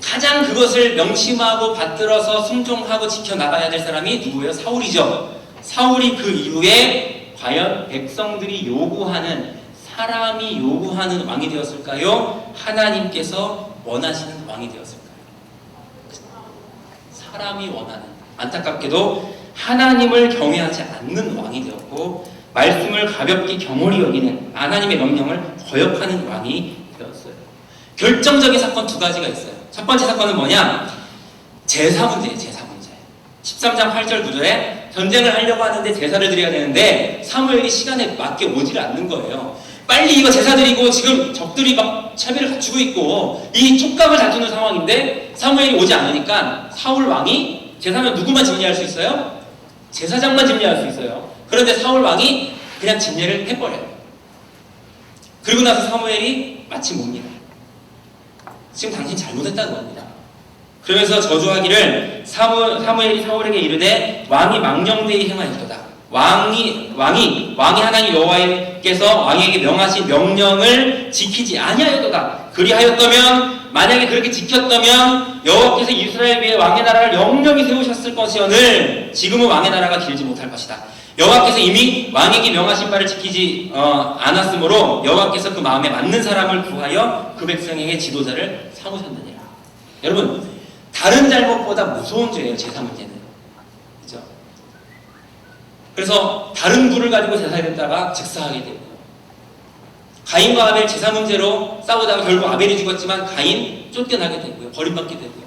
가장 그것을 명심하고 받들어서 순종하고 지켜나가야 될 사람이 누구예요? 사울이죠. 사울이 그 이후에 과연 백성들이 요구하는 사람이 요구하는 왕이 되었을까요? 하나님께서 원하시는 왕이 되었을까요? 사람이 원하는, 안타깝게도 하나님을 경외하지 않는 왕이 되었고 말씀을 가볍게 경홀히 여기는 하나님의 명령을 거역하는 왕이 되었어요. 결정적인 사건 2가지가 있어요. 첫 번째 사건은 뭐냐? 제사 문제예요. 제사 문제. 13장 8절 9절에 전쟁을 하려고 하는데 제사를 드려야 되는데 사무엘이 시간에 맞게 오지를 않는 거예요. 빨리 이거 제사 드리고 지금 적들이 막 차별을 갖추고 있고 이 촉각을 다투는 상황인데 사무엘이 오지 않으니까 사울 왕이 제사는 누구만 집례할 수 있어요? 제사장만 집례할 수 있어요. 그런데 사울 왕이 그냥 집례를 해버려요. 그리고 나서 사무엘이 마치 뭡니다. 지금 당신 잘못했다는 겁니다. 그러면서 저주하기를 사무엘이 사울에게 이르되 왕이 망령되이 행하였도다. 왕이 하나님 여호와께서 왕에게 명하신 명령을 지키지 아니하였도다. 그리하였다면 만약에 그렇게 지켰다면 여호와께서 이스라엘 위에 왕의 나라를 영영히 세우셨을 것이오늘 지금은 왕의 나라가 길지 못할 것이다. 여호와께서 이미 왕에게 명하신 바를 지키지 않았으므로 여호와께서 그 마음에 맞는 사람을 구하여 그 백성에게 지도자를 삼으셨느니라. 여러분, 다른 잘못보다 무서운 죄예요. 제사 문제는. 그렇죠? 그래서 다른 부를 가지고 제사를 했다가 즉사하게 되고요. 가인과 아벨 제사 문제로 싸우다가 결국 아벨이 죽었지만 가인 쫓겨나게 되고요. 버림받게 되고요.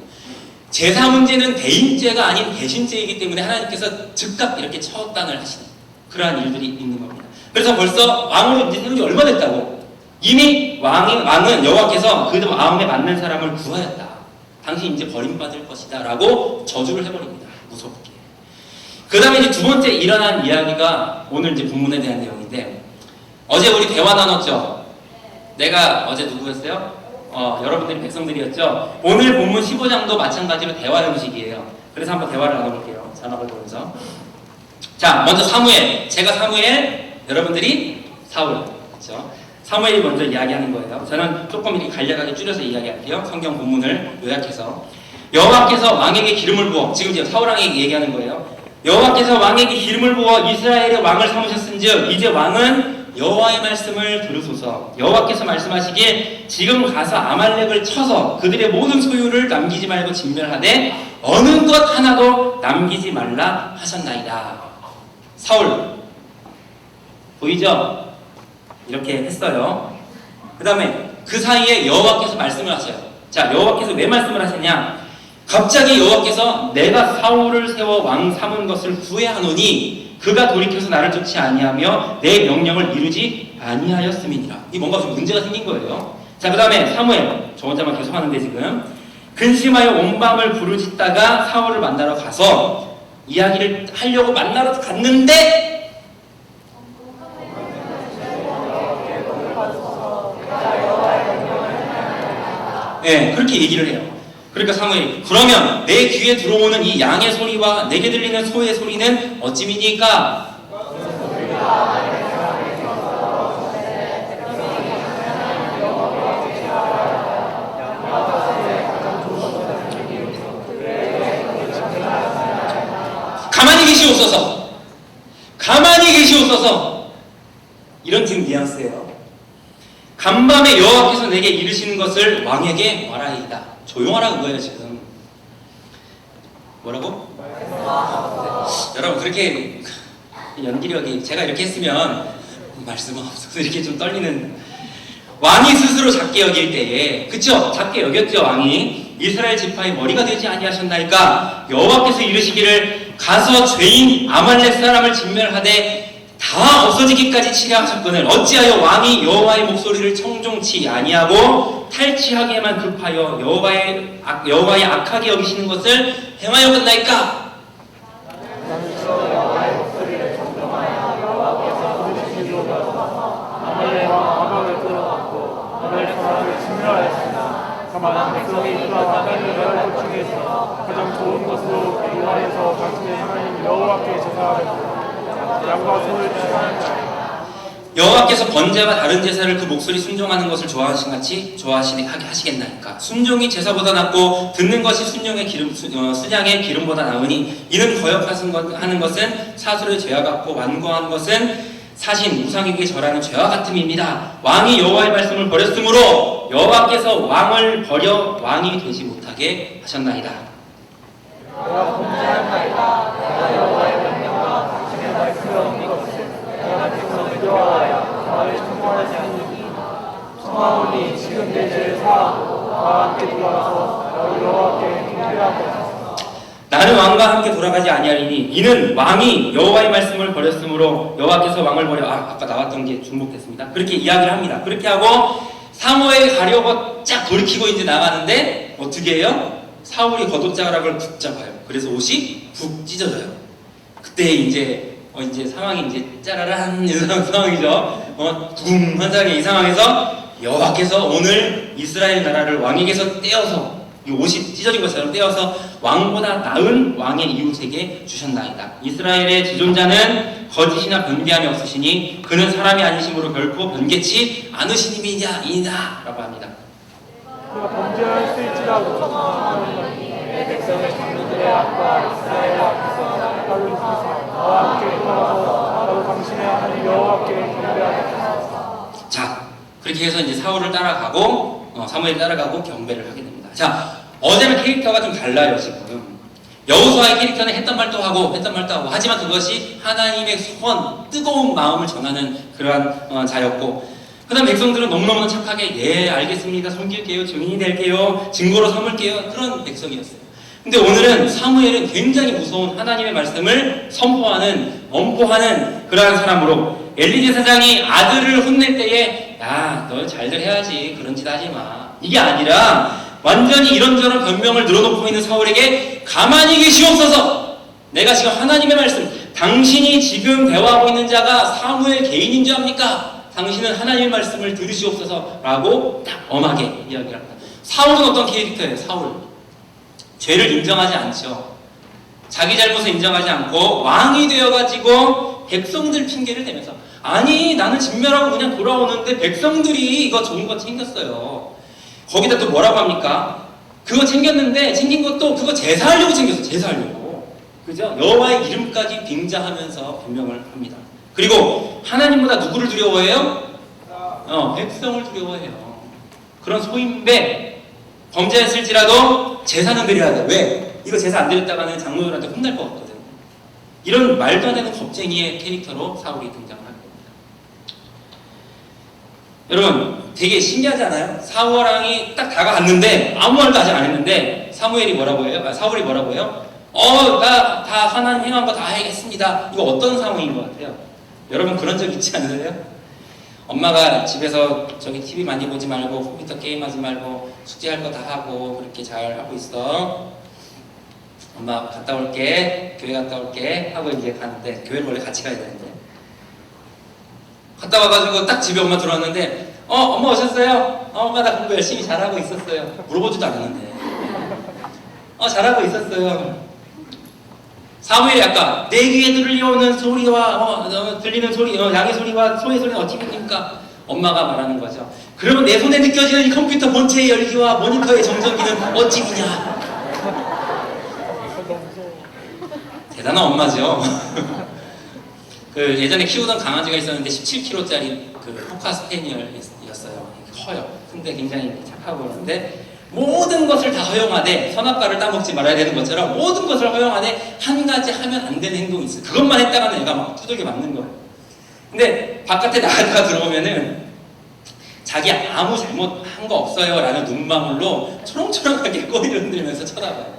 제사 문제는 대인죄가 아닌 대신죄이기 때문에 하나님께서 즉각 이렇게 처단을 하시는 그러한 일들이 있는 겁니다. 그래서 벌써 왕으로 세운 지 얼마 됐다고? 이미 왕은 여호와께서 그 마음에 맞는 사람을 구하였다. 당신 이제 버림받을 것이다 라고 저주를 해버립니다. 무섭게. 그 다음에 이제 2번째 일어난 이야기가 오늘 이제 본문에 대한 내용인데 어제 우리 대화 나눴죠? 내가 어제 누구였어요? 여러분들이 백성들이었죠? 오늘 본문 15장도 마찬가지로 대화 형식이에요. 그래서 한번 대화를 나눠볼게요. 자막을 보면서. 자, 먼저 사무엘. 제가 사무엘, 여러분들이 사울. 그렇죠? 사무엘이 먼저 이야기하는 거예요. 저는 조금 이렇게 간략하게 줄여서 이야기할게요. 성경 본문을 요약해서. 여호와께서 왕에게 기름을 부어, 지금 이제 사울 왕에게 얘기하는 거예요. 여호와께서 왕에게 기름을 부어 이스라엘의 왕을 삼으셨은즉 이제 왕은 여호와의 말씀을 들으소서. 여호와께서 말씀하시기에 지금 가서 아말렉을 쳐서 그들의 모든 소유를 남기지 말고 진멸하되 어느 것 하나도 남기지 말라 하셨나이다. 사울, 보이죠? 이렇게 했어요. 그 다음에 그 사이에 여호와께서 말씀을 하셔요. 자, 여호와께서 왜 말씀을 하셨냐? 갑자기 여호와께서 내가 사울을 세워 왕 삼은 것을 후회하노니 그가 돌이켜서 나를 쫓지 아니하며 내 명령을 이루지 아니하였음이니라. 이 뭔가 좀 문제가 생긴 거예요. 자, 그 다음에 사무엘, 저 혼자만 계속 하는데 지금 근심하여 온 밤을 부르짖다가 사울을 만나러 가서 이야기를 하려고 만나러 갔는데 네, 그렇게 얘기를 해요. 그러니까 사무엘이 그러면 내 귀에 들어오는 이 양의 소리와 내게 들리는 소의 소리는 어찌미니까? 가만히 계시옵소서. 가만히 계시옵소서. 이런 지금 뉘앙스예요. 간밤에 여호와께서 내게 이르시는 것을 왕에게 말하이다. 조용하라는 거예요 지금. 뭐라고? 여러분 그렇게 연기력이 제가 이렇게 했으면 말씀 없어서 이렇게 좀 떨리는. 왕이 스스로 작게 여길 때에 그쵸? 작게 여겼죠 왕이. 이스라엘 지파의 머리가 되지 아니하셨나이까 여호와께서 이르시기를 가서 죄인 아말렉 사람을 진멸하되 다 없어지기까지 치려하셨거늘 어찌하여 왕이 여호와의 목소리를 청종치 아니하고 탈취하기에만 급하여 여호와의 악하게 여기시는 것을 행하였겠나이까? 여호와의 목소리를 청종하여 여호와께서 부르시기로다 아말렉과 아각을 끌어안고 아말렉 사람을 진멸하였으나 다만 백성이 그와 하나님의 것 중에서 가장 좋은 것으로 여호와에서 당신의 하나님 여호와께 제사하였고 양과 소를 취하였나이다. 여호와께서 번제와 다른 제사를 그 목소리 순종하는 것을 좋아하신같이 좋아하시게 하시겠나이까? 순종이 제사보다 낫고 듣는 것이 순양의 기름보다 나으니 이는 거역하는 것은 사술의 죄와 같고 완고한 것은 사신 우상에게 절하는 죄와 같음입니다. 왕이 여호와의 말씀을 버렸으므로 여호와께서 왕을 버려 왕이 되지 못하게 하셨나이다. 내가 범죄하였나이다. 내가 여호와의 명령과 당신의 말씀을 어긴 것을 내가 백성을 여호와여 나를 청구하였으니 청하오니 지금 내 죄를 사하고 나와 함께 돌아가서 여호와께 경배하고 하소서. 나는 왕과 함께 돌아가지 아니하리니 이는 왕이 여호와의 말씀을 버렸으므로 여호와께서 왕을 버려 아까 나왔던 게 중복됐습니다. 그렇게 이야기를 합니다. 그렇게 하고 사무엘이 가려고 쫙 돌이키고 이제 나가는데 어떻게 해요? 사울이 겉옷자락을 붙잡아요. 그래서 옷이 푹 찢어져요. 그때 이제 상황이 이제 짜라란 이런 상황이죠. 둥 한상의 이 상황에서 여호와께서 오늘 이스라엘 나라를 왕에게서 떼어서 이 옷이 찢어진 것처럼 떼어서 왕보다 나은 왕의 이웃에게 주셨나이다. 이스라엘의 지존자는 거짓이나 변개함이 없으시니 그는 사람이 아니심으로 결코 변개치 않으시님이냐 라고 합니다. 그가 범죄할 수 있지라도 내 백성의 장로들의 악과 이스라엘 앞에서 나를 지키사 나와 함께 돌아가서 나도 당신의 하나님 여호와께 경배하겠다. 자, 그렇게 해서 이제 사울을 따라가고 사무엘 따라가고 경배를 하게 됩니다. 자, 어제는 캐릭터가 좀 달라요 지금. 여호수아의 캐릭터는 했던 말도 하고 하지만 그것이 하나님의 소원, 뜨거운 마음을 전하는 그러한 자였고, 그 다음 백성들은 너무너무 착하게 예 알겠습니다, 섬길게요, 증인이 될게요, 증거로 삼을게요, 그런 백성이었어요. 근데 오늘은 사무엘은 굉장히 무서운 하나님의 말씀을 선포하는, 엄포하는 그러한 사람으로 엘리 제사장이 아들을 혼낼 때에 야, 너 잘들 해야지, 그런 짓 하지 마, 이게 아니라 완전히 이런저런 변명을 늘어놓고 있는 사울에게 가만히 계시옵소서. 내가 지금 하나님의 말씀, 당신이 지금 대화하고 있는 자가 사무엘 개인인 줄 압니까? 당신은 하나님의 말씀을 들으시옵소서 라고 딱 엄하게 이야기를 합니다. 사울은 어떤 캐릭터예요? 사울 죄를 인정하지 않죠. 자기 잘못을 인정하지 않고 왕이 되어가지고 백성들 핑계를 대면서 아니 나는 진멸하고 그냥 돌아오는데 백성들이 이거 좋은 거 챙겼어요. 거기다 또 뭐라고 합니까? 그거 챙겼는데 챙긴 것도 그거 제사하려고 챙겼어. 제사하려고. 그죠? 여호와의 이름까지 빙자하면서 변명을 합니다. 그리고 하나님보다 누구를 두려워해요? 백성을 두려워해요. 그런 소인배 범죄했을지라도 제사는 드려야 돼. 왜? 이거 제사 안 드렸다가는 장로들한테 혼날 것 같거든. 이런 말도 안 되는 겁쟁이의 캐릭터로 사울이 등장을 할 겁니다. 여러분 되게 신기하지 않아요? 사울왕이 딱 다가갔는데 아무 말도 아직 안 했는데 사무엘이 뭐라고 해요? 사울이 뭐라고 해요? 나 다 하나님 행한 거 다 해야겠습니다. 이거 어떤 상황인 것 같아요? 여러분 그런 적 있지 않으세요? 엄마가 집에서 저기 TV 많이 보지 말고 컴퓨터 게임하지 말고 숙제할 거 다 하고 그렇게 잘 하고 있어. 엄마 갔다 올게. 교회 갔다 올게 하고 이제 가는데 교회를 원래 같이 가야 되는데 갔다 와가지고 딱 집에 엄마 들어왔는데 엄마 오셨어요? 엄마 나 공부 열심히 잘하고 있었어요. 물어보지도 않았는데 잘하고 있었어요. 사무엘이 아까 내 귀에 들려오는 소리와 들리는 소리, 양의 소리와 소의 소리는 어찌 됩니까? 엄마가 말하는 거죠. 그러면 내 손에 느껴지는 이 컴퓨터 본체의 열기와 모니터의 정전기는 어찌 되냐? 대단한 엄마죠. 그 예전에 키우던 강아지가 있었는데 17kg짜리 그 코카 스페니얼이었어요. 커요. 근데 굉장히 착하고 그러는데 모든 것을 다 허용하되 선악과를 따먹지 말아야 되는 것처럼 모든 것을 허용하되 한 가지 하면 안 되는 행동이 있어요. 그것만 했다가는 얘가 막 두들겨 맞는 거예요. 근데 바깥에 나갔다가 들어오면은 자기 아무 잘못한 거 없어요 라는 눈망울로 초롱초롱하게 꼬리를 흔들면서 쳐다봐요.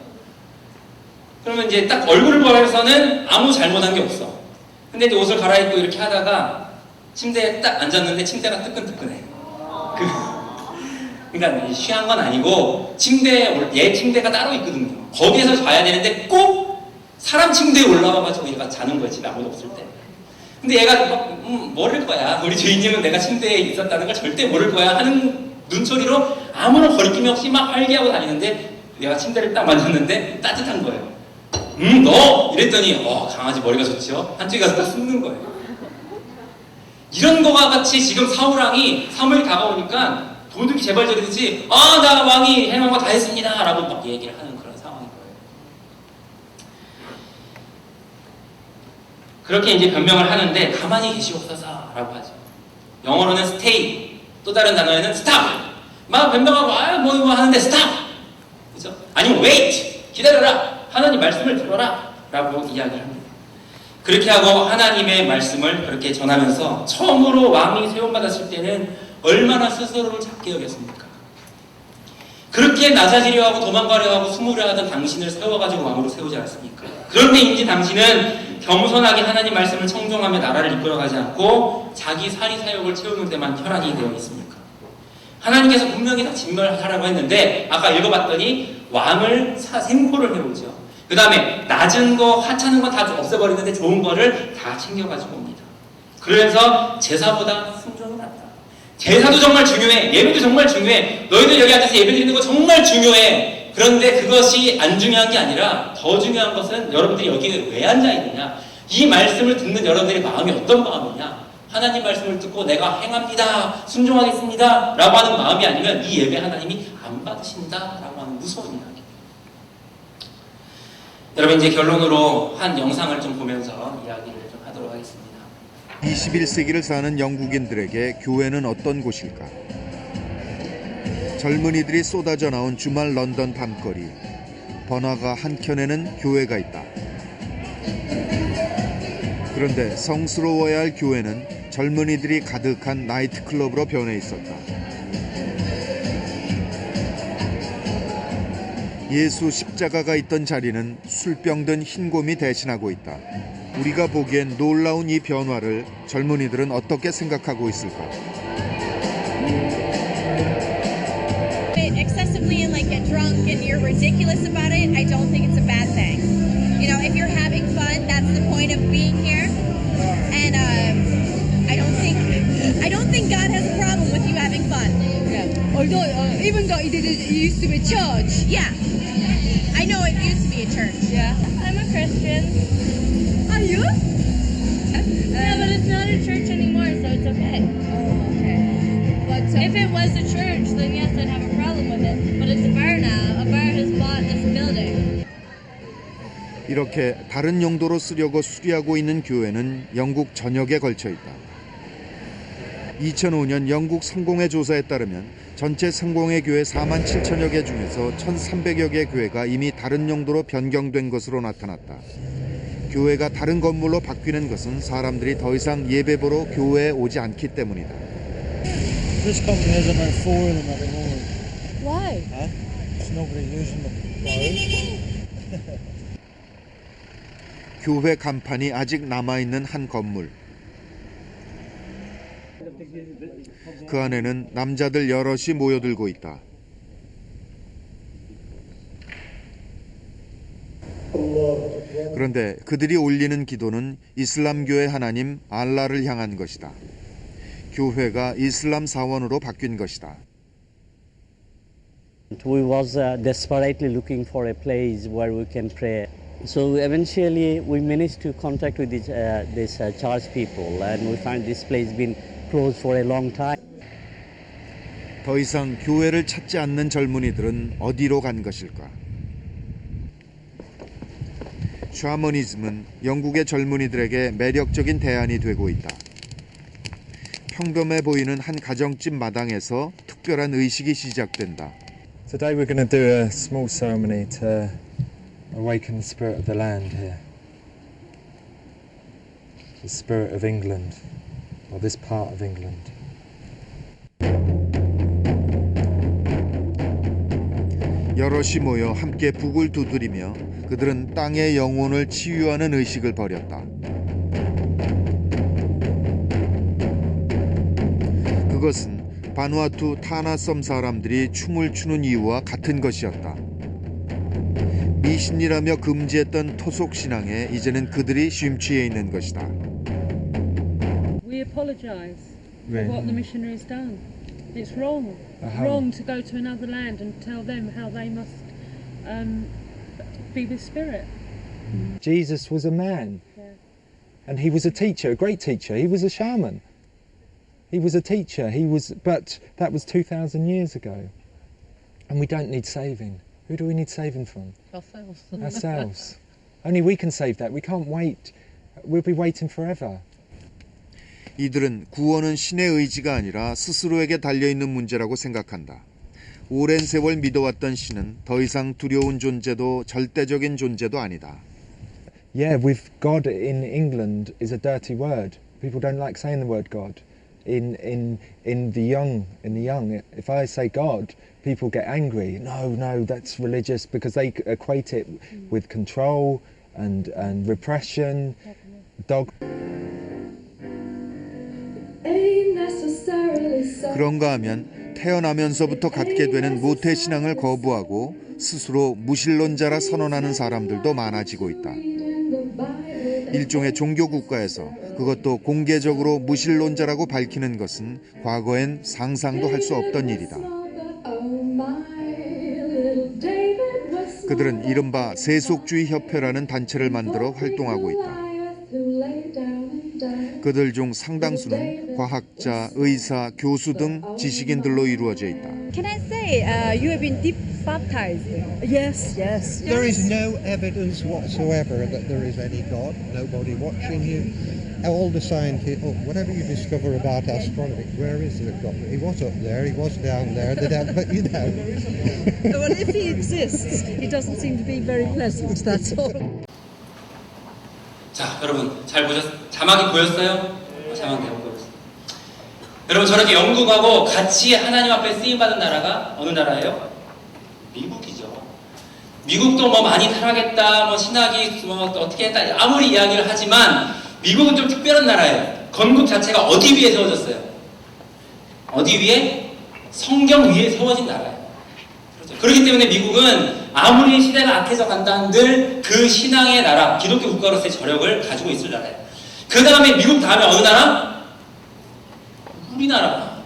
그러면 이제 딱 얼굴을 보아서는 아무 잘못한 게 없어. 근데 이제 옷을 갈아입고 이렇게 하다가 침대에 딱 앉았는데 침대가 뜨끈뜨끈해. 그러니까 쉬한 건 아니고 얘 침대가 따로 있거든요. 거기에서 자야 되는데 꼭 사람 침대에 올라와가지고 얘가 자는 거야. 집에 아무도 없을 때. 근데 얘가 막 모를 거야. 우리 주인님은 내가 침대에 있었다는 걸 절대 모를 거야 하는 눈초리로 아무런 거리낌 없이 막 활기하고 다니는데 내가 침대를 딱 만졌는데 따뜻한 거예요. 너! 이랬더니 강아지 머리가 좋죠? 한쪽에 가서 딱 숨는 거예요. 이런 거와 같이 지금 사무엘이 다가오니까 도둑이 재발절이듯이 나 왕이 해놓은 거 다 했습니다 라고 막 얘기를 하는 그런 상황인 거예요. 그렇게 이제 변명을 하는데 가만히 계시옵소서 라고 하죠. 영어로는 stay, 또 다른 단어에는 stop. 막 변명하고 뭐 하는데 stop. 그죠? 아니면 wait, 기다려라. 하나님 말씀을 들어라 라고 이야기를 합니다. 그렇게 하고 하나님의 말씀을 그렇게 전하면서 처음으로 왕이 세움받았을 때는 얼마나 스스로를 작게 여겼습니까? 그렇게 낮아지려 하고 도망가려 하고 숨으려 하던 당신을 세워가지고 왕으로 세우지 않았습니까? 그런데인지 당신은 겸손하게 하나님 말씀을 청종하며 나라를 이끌어가지 않고 자기 사리사욕을 채우는 데만 혈안이 되어 있습니까? 하나님께서 분명히 다 진멸하라고 했는데 아까 읽어봤더니 왕을 생포를 해오죠. 그 다음에 낮은 거, 하찮은 거 다 없애버리는데 좋은 거를 다 챙겨가지고 옵니다. 그래서 제사보다 순종이 낫다. 제사도 정말 중요해. 예배도 정말 중요해. 너희들 여기 앉아서 예배 드리는 거 정말 중요해. 그런데 그것이 안 중요한 게 아니라 더 중요한 것은 여러분들이 여기에 왜 앉아있느냐. 이 말씀을 듣는 여러분들의 마음이 어떤 마음이냐. 하나님 말씀을 듣고 내가 행합니다. 순종하겠습니다. 라고 하는 마음이 아니면 이 예배 하나님이 안 받으신다. 라고 하는 무서운 이야기. 여러분 이제 결론으로 한 영상을 좀 보면서 이야기를 좀 하도록 하겠습니다. 21세기를 사는 영국인들에게 교회는 어떤 곳일까? 젊은이들이 쏟아져 나온 주말 런던 밤거리. 번화가 한켠에는 교회가 있다. 그런데 성스러워야 할 교회는 젊은이들이 가득한 나이트클럽으로 변해 있었다. 예수 십자가가 있던 자리는 술병든 흰곰이 대신하고 있다. 우리가 보기엔 놀라운 이 변화를 젊은이들은 어떻게 생각하고 있을까? Excessively and like get drunk and you're ridiculous about it, I don't think it's a bad thing. You know, if you're having fun, that's the point of being here. And I don't think God has a problem with you having fun. Yeah. Although, even though it used to be church. Yeah. I know it used to be a church. Yeah. I'm a Christian. Are you? Yeah, but it's not a church anymore, so it's okay. Oh, okay. But If it was a church, then yes, I'd have a problem with it. But it's a bar now. A bar has bought this building. 이렇게 다른 용도로 쓰려고 수리하고 있는 교회는 영국 전역에 걸쳐 있다. 2005년 영국 성공회 조사에 따르면 전체 성공회 교회 4만 7천여 개 중에서 1,300여 개 교회가 이미 다른 용도로 변경된 것으로 나타났다. 교회가 다른 건물로 바뀌는 것은 사람들이 더 이상 예배 보러 교회에 오지 않기 때문이다. This company has about 4 of them at the moment. Why? Huh? There's nobody using them. 교회 간판이 아직 남아있는 한 건물. 그 안에는 남자들 여럿이 모여들고 있다. 그런데 그들이 올리는 기도는 이슬람교의 하나님 알라를 향한 것이다. 교회가 이슬람 사원으로 바뀐 것이다. We was desperately looking for a place where we can pray. So eventually we managed to contact with this church people, and we find this place been closed for a long time. 더 이상 교회를 찾지 않는 젊은이들은 어디로 간 것일까? 샤머니즘은 영국의 젊은이들에게 매력적인 대안이 되고 있다. 평범해 보이는 한 가정집 마당에서 특별한 의식이 시작된다. Today we're going to do a small ceremony to awaken the spirit of the land here. The spirit of England, or this part of England. 여럿이 모여 함께 북을 두드리며 그들은 땅의 영혼을 치유하는 의식을 벌였다. 그것은 바누아투 타나섬 사람들이 춤을 추는 이유와 같은 것이었다. 미신이라며 금지했던 토속 신앙에 이제는 그들이 심취해 있는 것이다. We apologise for what the missionaries done. It's wrong. Wrong to go to another land and tell them how they must be with spirit. Jesus was a man, and he was a teacher, a great teacher. He was a shaman. He was a teacher. But that was 2,000 years ago, and we don't need saving. Who do we need saving from? Ourselves. Ourselves. Only we can save that. We can't wait. We'll be waiting forever. 이들은 구원은 신의 의지가 아니라 스스로에게 달려있는 문제라고 생각한다. 오랜 세월 믿어왔던 신은 더 이상 두려운 존재도 절대적인 존재도 아니다. Yeah, with God in England is a dirty word. People don't like saying the word God. In the young, if I say God, people get angry. No, that's religious, because they equate it with control and repression, dog. 그런가 하면 태어나면서부터 갖게 되는 모태신앙을 거부하고 스스로 무신론자라 선언하는 사람들도 많아지고 있다. 일종의 종교 국가에서 그것도 공개적으로 무신론자라고 밝히는 것은 과거엔 상상도 할 수 없던 일이다. 그들은 이른바 세속주의 협회라는 단체를 만들어 활동하고 있다. 그들 중 상당수는 과학자, 의사, 교수 등 지식인들로 이루어져 있다. Can I say you have been deep baptized? Yes. There is no evidence whatsoever that there is any God, nobody watching you. All the scientists, whatever you discover about astronomy, where is the God? He was up there, he was down there, but you know. Well, if he exists, he doesn't seem to be very pleasant, that's all. 자, 여러분 잘 자막이 보였어요? 자막이 안 보였어요. 여러분 저렇게 영국하고 같이 하나님 앞에 쓰임받은 나라가 어느 나라예요? 미국이죠. 미국도 뭐 많이 타락했다, 뭐 신학이 뭐 어떻게 했다 아무리 이야기를 하지만 미국은 좀 특별한 나라예요. 건국 자체가 어디 위에 세워졌어요? 어디 위에? 성경 위에 세워진 나라예요. 그렇죠. 그렇기 때문에 미국은 아무리 시대가 악해져 간다 한들 그 신앙의 나라, 기독교 국가로서의 저력을 가지고 있을 나라예요. 그 다음에 미국 다음에 어느 나라? 우리나라.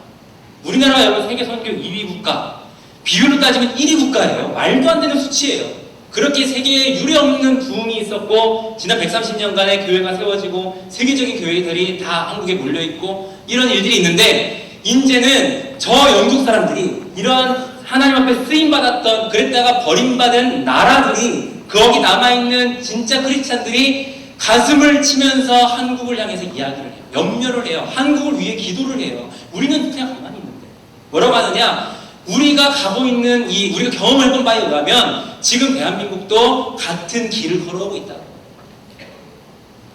우리나라가 여러분 세계 선교 2위 국가. 비율로 따지면 1위 국가예요. 말도 안 되는 수치예요. 그렇게 세계에 유례없는 부흥이 있었고 지난 130년간의 교회가 세워지고 세계적인 교회들이 다 한국에 몰려있고 이런 일들이 있는데 이제는 저 영국 사람들이 이러한 하나님 앞에 쓰임받았던 그랬다가 버림받은 나라들이 거기 남아있는 진짜 크리스찬들이 가슴을 치면서 한국을 향해서 이야기를 해요. 염려를 해요. 한국을 위해 기도를 해요. 우리는 그냥 가만히 있는데 뭐라고 하느냐, 우리가 가고 있는 우리가 경험해본 바에 의하면 지금 대한민국도 같은 길을 걸어오고 있다.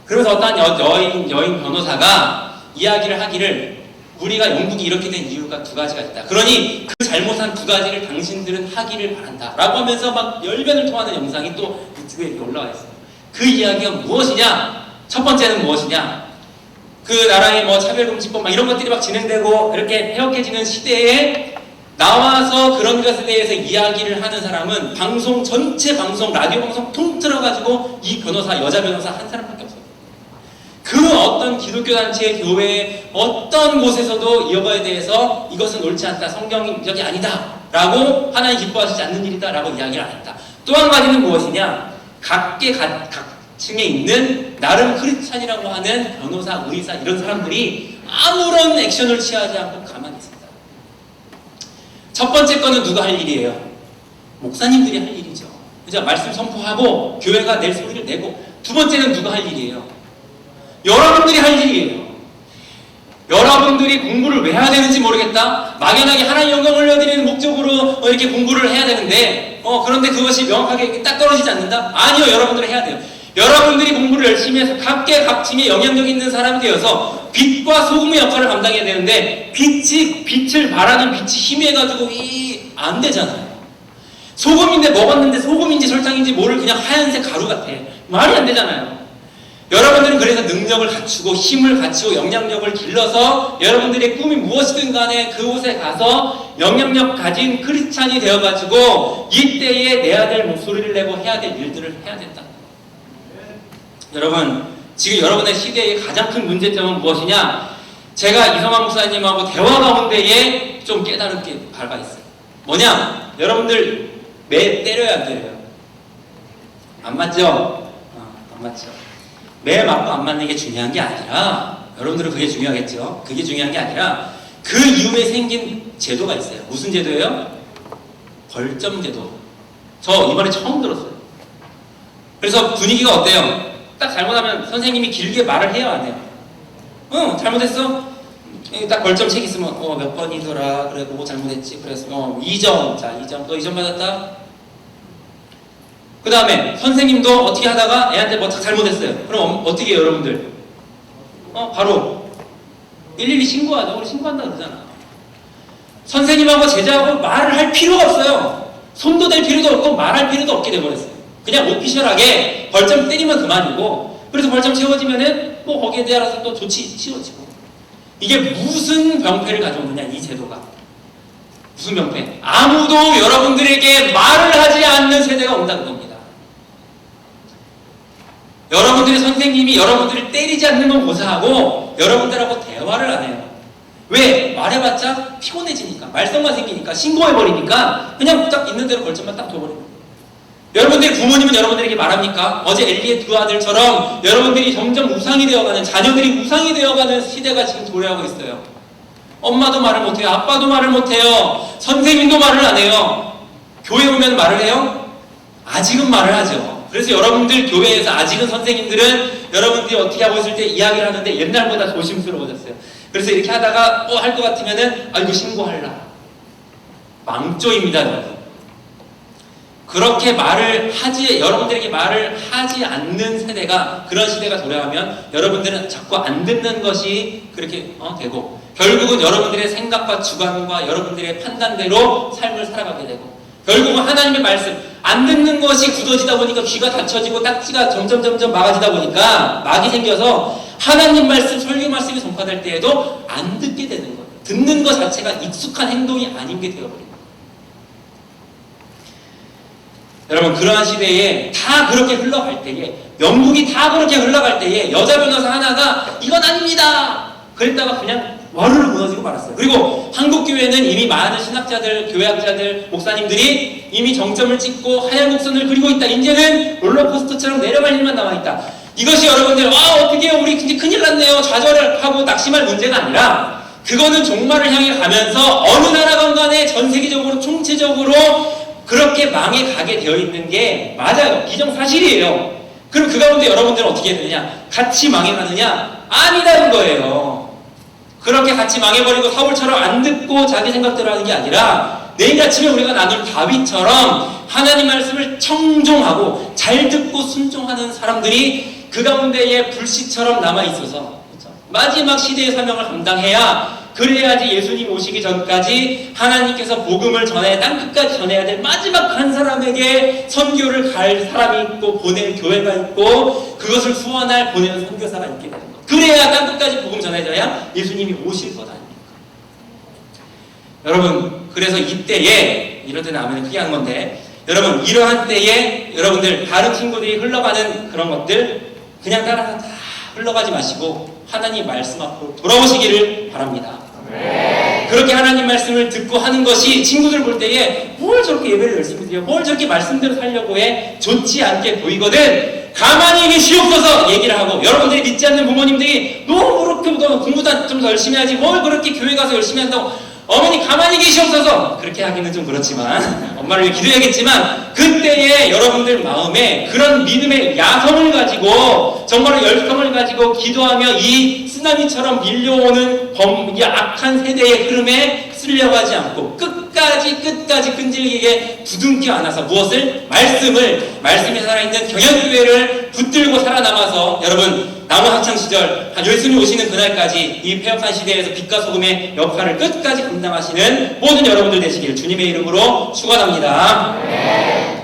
그러면서 어떤 여인 변호사가 이야기를 하기를 우리가 영국이 이렇게 된 이유가 두 가지가 있다. 그러니 그 잘못한 두 가지를 당신들은 하기를 바란다. 라고 하면서 막 열변을 토하는 영상이 또 유튜브에 이렇게 올라와 있어요. 그 이야기가 무엇이냐? 첫 번째는 무엇이냐? 그 나라의 뭐 차별금지법 막 이런 것들이 막 진행되고 이렇게 해역해지는 시대에 나와서 그런 것에 대해서 이야기를 하는 사람은 방송, 전체 방송, 라디오 방송 통틀어가지고 이 변호사, 여자 변호사 한 사람밖에 없어요. 그 어떤 기독교 단체, 교회, 어떤 곳에서도 이거에 대해서 이것은 옳지 않다, 성경적이 아니다 라고 하나님 기뻐하시지 않는 일이다 라고 이야기를 안 했다. 또 한 가지는 무엇이냐? 각층에 있는 나름 크리스찬이라고 하는 변호사, 의사 이런 사람들이 아무런 액션을 취하지 않고 가만히 있습니다. 첫 번째 거는 누가 할 일이에요? 목사님들이 할 일이죠. 그죠? 말씀 선포하고 교회가 낼 소리를 내고. 두 번째는 누가 할 일이에요? 여러분들이 할 일이에요. 여러분들이 공부를 왜 해야 되는지 모르겠다. 막연하게 하나님 영광을 올려드리는 목적으로 이렇게 공부를 해야 되는데 그런데 그것이 명확하게 딱 떨어지지 않는다? 아니요. 여러분들이 해야 돼요. 여러분들이 공부를 열심히 해서 각계각층에 영향력 있는 사람이 되어서 빛과 소금의 역할을 감당해야 되는데 빛을 바라는 빛이 희미해가지고 안 되잖아요. 소금인데 먹었는데 소금인지 설탕인지 모를 그냥 하얀색 가루 같아. 말이 안 되잖아요. 여러분들은 그래서 능력을 갖추고 힘을 갖추고 영향력을 길러서 여러분들의 꿈이 무엇이든 간에 그곳에 가서 영향력 가진 크리스찬이 되어가지고 이때에 내야 될 목소리를 내고 해야 될 일들을 해야 된다. 여러분, 지금 여러분의 시대의 가장 큰 문제점은 무엇이냐? 제가 이성환 목사님하고 대화 가운데에 좀 깨달은 게 발가 있어요. 뭐냐? 여러분들 매 때려야 안 때려요? 안 맞죠? 안 맞죠? 매 맞고 안 맞는 게 중요한 게 아니라, 여러분들은 그게 중요하겠죠? 그게 중요한 게 아니라 그 이후에 생긴 제도가 있어요. 무슨 제도예요? 벌점 제도. 저 이번에 처음 들었어요. 그래서 분위기가 어때요? 딱 잘못하면 선생님이 길게 말을 해요, 안 해요? 응, 잘못했어? 딱 벌점 책 있으면 몇 번이더라. 그래, 그거 잘못했지. 그래서 2점. 자, 2점. 너 2점 받았다? 그 다음에 선생님도 어떻게 하다가 애한테 뭐 잘못했어요. 그럼 어떻게 해요, 여러분들? 바로 112 신고하죠. 우리 신고한다 그러잖아. 선생님하고 제자하고 말을 할 필요가 없어요. 손도 댈 필요도 없고 말할 필요도 없게 돼버렸어요. 그냥 오피셜하게 벌점 때리면 그만이고, 그래서 벌점 채워지면은 뭐 거기에 대해서 또 조치 치워지고. 이게 무슨 병폐를 가져오느냐, 이 제도가. 무슨 병폐? 아무도 여러분들에게 말을 하지 않는 세대가 온다는 겁니다. 여러분들의 선생님이 여러분들을 때리지 않는 건 고사하고 여러분들하고 대화를 안 해요. 왜? 말해봤자 피곤해지니까, 말썽만 생기니까, 신고해버리니까 그냥 딱 있는 대로 벌점만 딱 줘버립니다. 여러분들의 부모님은 여러분들에게 말합니까? 어제 엘리의 두 아들처럼 여러분들이 점점 우상이 되어가는, 자녀들이 우상이 되어가는 시대가 지금 도래하고 있어요. 엄마도 말을 못해요. 아빠도 말을 못해요. 선생님도 말을 안 해요. 교회 오면 말을 해요? 아직은 말을 하죠. 그래서 여러분들 교회에서 아직은 선생님들은 여러분들이 어떻게 하고 있을 때 이야기를 하는데 옛날보다 조심스러워졌어요. 그래서 이렇게 하다가 할 것 같으면은 이거 신고할라. 망조입니다, 여러분. 그렇게 여러분들에게 말을 하지 않는 세대가, 그런 시대가 도래하면 여러분들은 자꾸 안 듣는 것이 그렇게 되고, 결국은 여러분들의 생각과 주관과 여러분들의 판단대로 삶을 살아가게 되고, 결국은 하나님의 말씀 안 듣는 것이 굳어지다 보니까 귀가 닫혀지고 딱지가 점점 막아지다 보니까 막이 생겨서 하나님 말씀, 설교 말씀이 전파될 때에도 안 듣게 되는 거예요. 듣는 것 자체가 익숙한 행동이 아닌 게 되어버립니다. 여러분, 그러한 시대에 다 그렇게 흘러갈 때에, 영국이 다 그렇게 흘러갈 때에 여자 변호사 하나가 이건 아닙니다 그랬다가 그냥 와르르 무너지고 말았어요. 그리고 한국 교회는 이미 많은 신학자들, 교회학자들, 목사님들이 이미 정점을 찍고 하얀 곡선을 그리고 있다. 이제는 롤러코스터처럼 내려갈 일만 남아있다. 이것이 여러분들 어떻게 해요, 우리 이제 큰일 났네요, 좌절을 하고 낙심할 문제가 아니라, 그거는 종말을 향해 가면서 어느 나라건 간에 전 세계적으로 총체적으로 그렇게 망해 가게 되어 있는 게 맞아요. 기정사실이에요. 그럼 그 가운데 여러분들은 어떻게 해야 되느냐? 같이 망해가느냐? 아니라는 거예요. 그렇게 같이 망해버리고 사울처럼 안 듣고 자기 생각대로 하는 게 아니라, 내일 아침에 우리가 나눌 다윗처럼 하나님 말씀을 청종하고 잘 듣고 순종하는 사람들이 그 가운데에 불씨처럼 남아있어서, 그렇죠? 마지막 시대의 사명을 감당해야 그래야지 예수님 오시기 전까지 하나님께서 복음을 전해 땅끝까지 전해야 될 마지막 한 사람에게 선교를 갈 사람이 있고 보낼 교회가 있고 그것을 후원할 보내는 선교사가 있게 되는 것. 그래야 땅끝까지 복음 전해져야 예수님이 오실 것 아닙니까? 여러분, 그래서 이때에 이럴 때는 아멘 크게 하는 건데, 여러분 이러한 때에 여러분들 다른 친구들이 흘러가는 그런 것들 그냥 따라서 다 흘러가지 마시고 하나님 말씀 앞으로 돌아오시기를 바랍니다. 그렇게 하나님 말씀을 듣고 하는 것이 친구들 볼 때에 뭘 저렇게 예배를 열심히 드려, 뭘 저렇게 말씀대로 살려고 해, 좋지 않게 보이거든. 가만히 계시옵소서 얘기를 하고, 여러분들이 믿지 않는 부모님들이 너 그렇게 공부도 좀 더 열심히 하지 뭘 그렇게 교회 가서 열심히 한다고, 어머니 가만히 계시옵소서 그렇게 하기는 좀 그렇지만 엄마를 위해 기도해야겠지만, 그때에 여러분들 마음에 그런 믿음의 야성을 가지고 정말로 열성을 가지고 기도하며 이 쓰나미처럼 밀려오는 악한 세대의 흐름에 쓸려가지 않고 끝까지 끈질기게 부둥켜 안아서 무엇을? 말씀이 살아있는 경영교회를 붙들고 살아남아서 여러분 나무 학창시절 예수님 오시는 그날까지 이 폐역한 시대에서 빛과 소금의 역할을 끝까지 감당하시는 모든 여러분들 되시기를 주님의 이름으로 축원합니다.